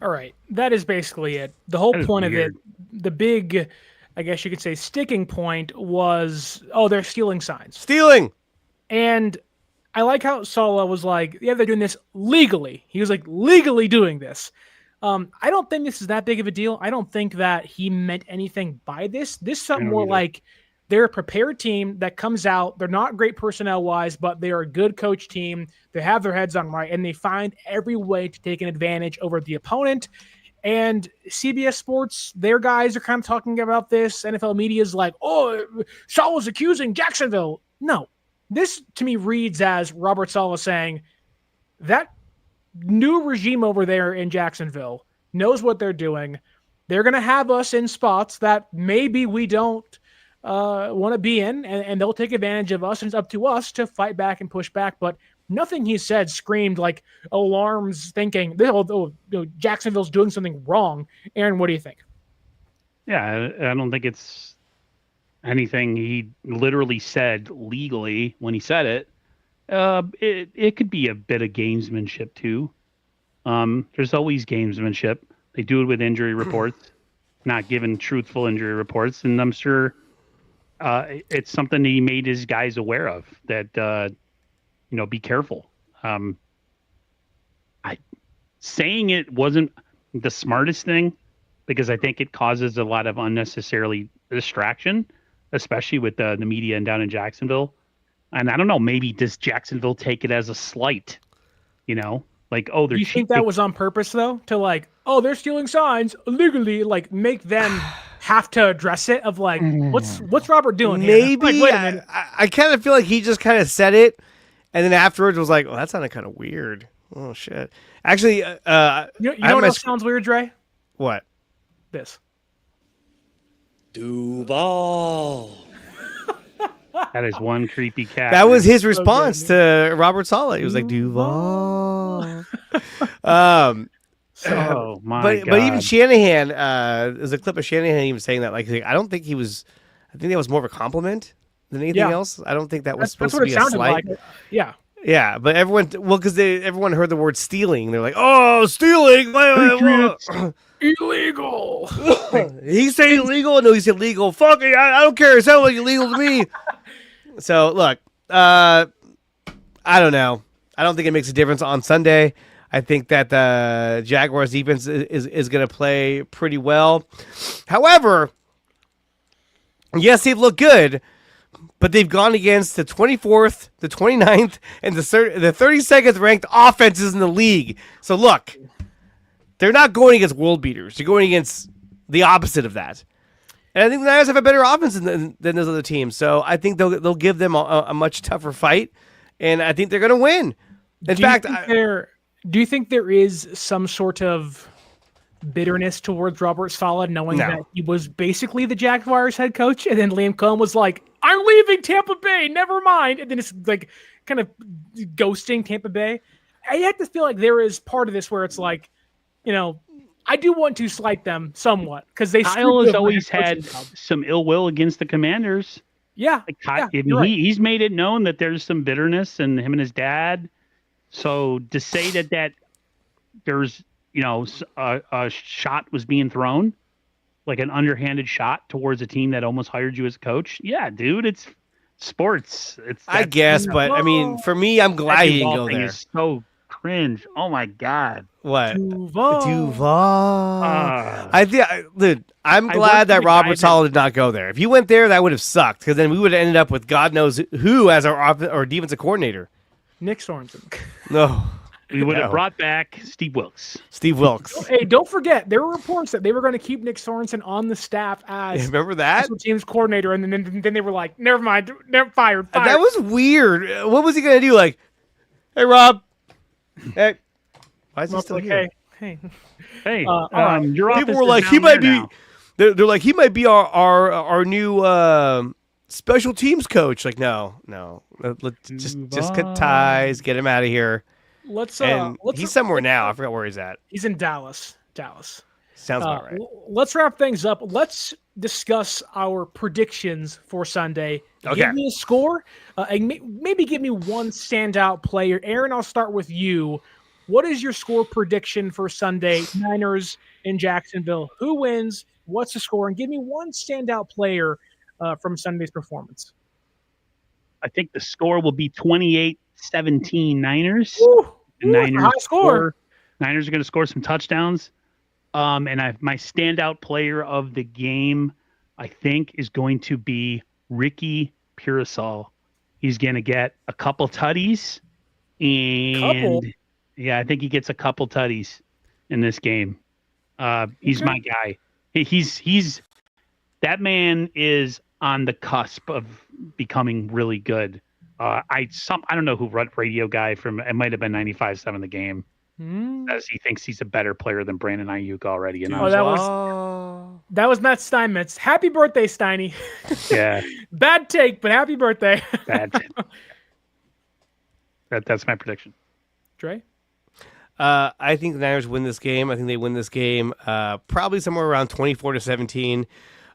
All right, that is basically it. The whole point of it, the big, I guess you could say, sticking point was, they're stealing signs. Stealing! And I like how Saleh was like, they're doing this legally. He was like, legally doing this. I don't think this is that big of a deal. I don't think that he meant anything by this. This is something more like they're a prepared team that comes out. They're not great personnel-wise, but they're a good coach team. They have their heads on right, and they find every way to take an advantage over the opponent. And CBS Sports, their guys are kind of talking about this. NFL media is like, Saleh's accusing Jacksonville. No. This, to me, reads as Robert Saleh saying that new regime over there in Jacksonville knows what they're doing. They're going to have us in spots that maybe we don't want to be in, and they'll take advantage of us, and it's up to us to fight back and push back. But nothing he said screamed like alarms thinking, Jacksonville's doing something wrong. Aaron, what do you think? Yeah, I don't think it's anything he literally said legally when he said it. It could be a bit of gamesmanship too. There's always gamesmanship. They do it with injury reports, not giving truthful injury reports, and I'm sure it's something he made his guys aware of. That be careful. Saying it wasn't the smartest thing because I think it causes a lot of unnecessarily distraction, especially with the media and down in Jacksonville. And I don't know, maybe does Jacksonville take it as a slight? Like, oh, they're. Do you think that was on purpose though, to like, oh, they're stealing signs illegally, like make them have to address it? Of like, what's Robert doing here? Maybe Like, wait a minute. I kind of feel like he just kind of said it, and then afterwards was like, "Oh, that sounded kind of weird." Oh shit! Actually, You know what else sounds weird, Dre? What? This. Duval. That is one creepy cat. That was his response to Robert Saleh. He was like, Duval. Oh my god! But even Shanahan, there's a clip of Shanahan even saying that. Like, I don't think he was. I think that was more of a compliment than anything else. I don't think that was supposed to be a slight. Like. Yeah. Yeah, but everyone heard the word stealing. They're like, "Oh, stealing! Illegal." He said illegal. No, he said legal. Fuck it. I don't care. It sounds like illegal to me. So look, I don't know. I don't think it makes a difference on Sunday. I think that the Jaguars defense is going to play pretty well. However, yes, they've looked good, but they've gone against the 24th, the 29th, and the 32nd ranked offenses in the league. So look, they're not going against world beaters. They're going against the opposite of that. And I think the Niners have a better offense than those other teams. So I think they'll give them a much tougher fight, and I think they're going to win. Do you think there is some sort of bitterness towards Robert Saleh, knowing that he was basically the Jaguars head coach, and then Liam Cohen was like, "I'm leaving Tampa Bay, never mind," and then it's like kind of ghosting Tampa Bay? I have to feel like there is part of this where it's like, I do want to slight them somewhat because Kyle has always had some ill will against the Commanders. Yeah, he's made it known that there's some bitterness in him and his dad. So to say that there's a shot was being thrown, like an underhanded shot towards a team that almost hired you as a coach. Yeah, dude, it's sports. I guess, but I mean, for me, I'm glad he didn't go there. Is so cringe. Oh my god. What? Duval. Dude, I'm glad that Robert Saleh did not go there. If he went there, that would have sucked because then we would have ended up with God knows who as our defensive coordinator. Nick Sorensen. No. We would have brought back Steve Wilkes. Hey, don't forget, there were reports that they were going to keep Nick Sorensen on the staff as remember that? special teams coordinator, and then they were like, never mind, fired. That was weird. What was he going to do? Like, hey, Rob. Hey. Why is he still here? Hey. Your people were like, he might be. They're like, he might be our new special teams coach. Like, no. Let's just cut ties, get him out of here. He's somewhere now. I forgot where he's at. He's in Dallas. Sounds about right. Let's wrap things up. Let's discuss our predictions for Sunday. Okay. Give me a score. And maybe give me one standout player. Aaron, I'll start with you. What is your score prediction for Sunday? Niners in Jacksonville. Who wins? What's the score? And give me one standout player from Sunday's performance. I think the score will be 28-17 Niners. Niners high score. Niners are going to score some touchdowns. And my standout player of the game, I think, is going to be Ricky Pearsall. He's going to get a couple tutties. Yeah, I think he gets a couple tutties in this game. He's my guy. He's that man is on the cusp of becoming really good. I don't know who radio guy from it might have been 95.7 The Game as he thinks he's a better player than Brandon Ayuk already. And that was Matt Steinmetz. Happy birthday, Steiny. Yeah. Bad take, but happy birthday. Bad. That's my prediction. Dre? I think the Niners win this game. I think they win this game probably somewhere around 24-17.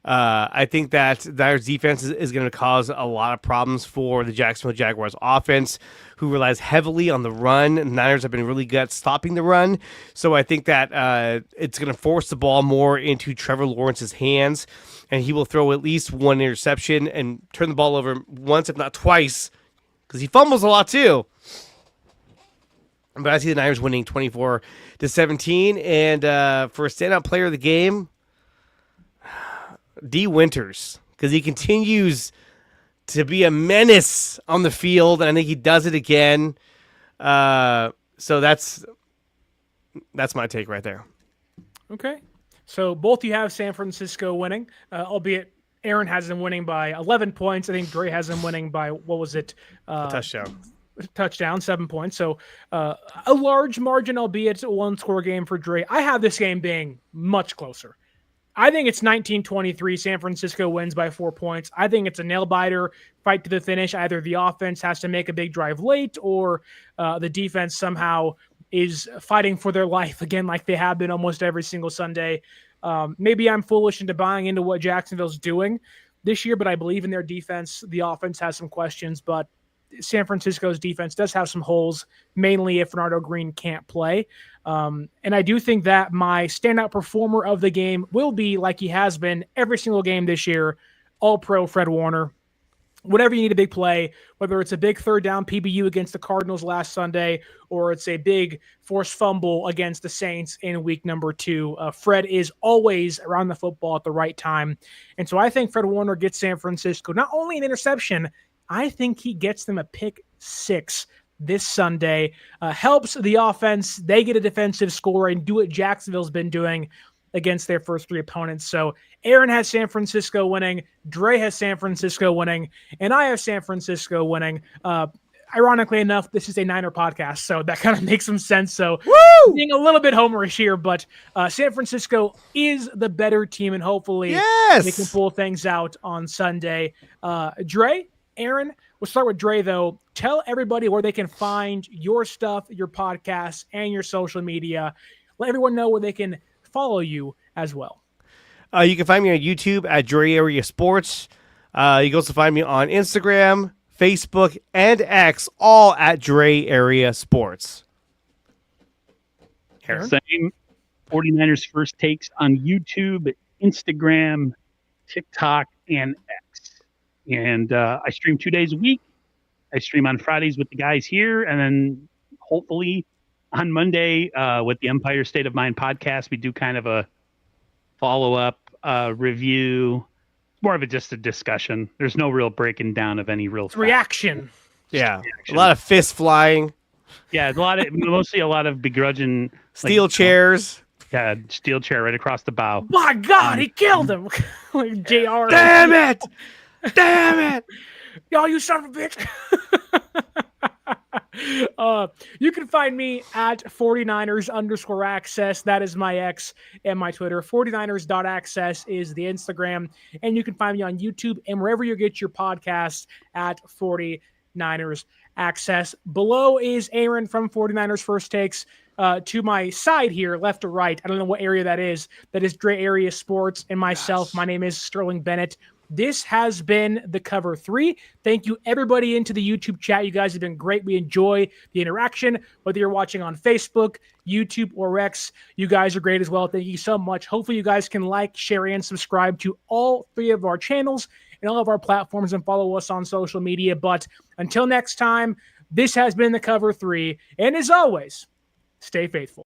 I think that the Niners defense is going to cause a lot of problems for the Jacksonville Jaguars offense, who relies heavily on the run. The Niners have been really good at stopping the run. So I think that it's going to force the ball more into Trevor Lawrence's hands, and he will throw at least one interception and turn the ball over once, if not twice, because he fumbles a lot too. But I see the Niners winning 24-17. And for a standout player of the game, D. Winters, because he continues to be a menace on the field, and I think he does it again. So that's my take right there. Okay. So both you have San Francisco winning, albeit Aaron has them winning by 11 points. I think Dre has them winning by, what was it? A touchdown. 7 points. So a large margin, albeit a one-score game for Dre. I have this game being much closer. I think it's 19-23. San Francisco wins by 4 points. I think it's a nail-biter, fight to the finish. Either the offense has to make a big drive late, or the defense somehow is fighting for their life, again, like they have been almost every single Sunday. Maybe I'm foolish into buying into what Jacksonville's doing this year, but I believe in their defense. The offense has some questions, but San Francisco's defense does have some holes, mainly if Bernardo Green can't play. And I do think that my standout performer of the game will be, like he has been every single game this year, All-Pro Fred Warner. Whenever you need a big play, whether it's a big third down PBU against the Cardinals last Sunday, or it's a big forced fumble against the Saints in week number 2, Fred is always around the football at the right time. And so I think Fred Warner gets San Francisco not only an interception, I think he gets them a pick 6 this Sunday. Helps the offense. They get a defensive score and do what Jacksonville's been doing against their first 3 opponents. So Aaron has San Francisco winning, Dre has San Francisco winning, and I have San Francisco winning. Ironically enough, this is a Niner podcast, so that kind of makes some sense. So being a little bit homerish here, but San Francisco is the better team, and hopefully they can pull things out on Sunday. Dre, Aaron, we'll start with Dre, though. Tell everybody where they can find your stuff, your podcast, and your social media. Let everyone know where they can follow you as well. You can find me on YouTube at Dre Area Sports. You can also find me on Instagram, Facebook, and X, all at Dre Area Sports. Aaron? Same 49ers First Takes on YouTube, Instagram, TikTok, and X. And I stream 2 days a week. I stream on Fridays with the guys here, and then hopefully on Monday with the Empire State of Mind podcast, we do kind of a follow-up review. It's more of just a discussion. There's no real breaking down of any real reaction. Yeah, a lot of fists flying. Yeah, mostly a lot of begrudging steel chairs. Yeah, steel chair right across the bow. My God, he killed him. Like JR. Damn it! Damn it! Y'all, you son of a bitch. You can find me at 49ers_access. That is my X and my Twitter. 49ers.access is the Instagram. And you can find me on YouTube and wherever you get your podcasts at 49ers Access. Below is Aaron from 49ers First Takes. To my side here, left or right, I don't know what area that is. That is Dre Area Sports and myself. Yes. My name is Sterling Bennett. This has been the Cover 3. Thank you, everybody, into the YouTube chat. You guys have been great. We enjoy the interaction, whether you're watching on Facebook, YouTube, or X. You guys are great as well. Thank you so much. Hopefully, you guys can like, share, and subscribe to all 3 of our channels and all of our platforms and follow us on social media. But until next time, this has been the Cover 3. And as always, stay faithful.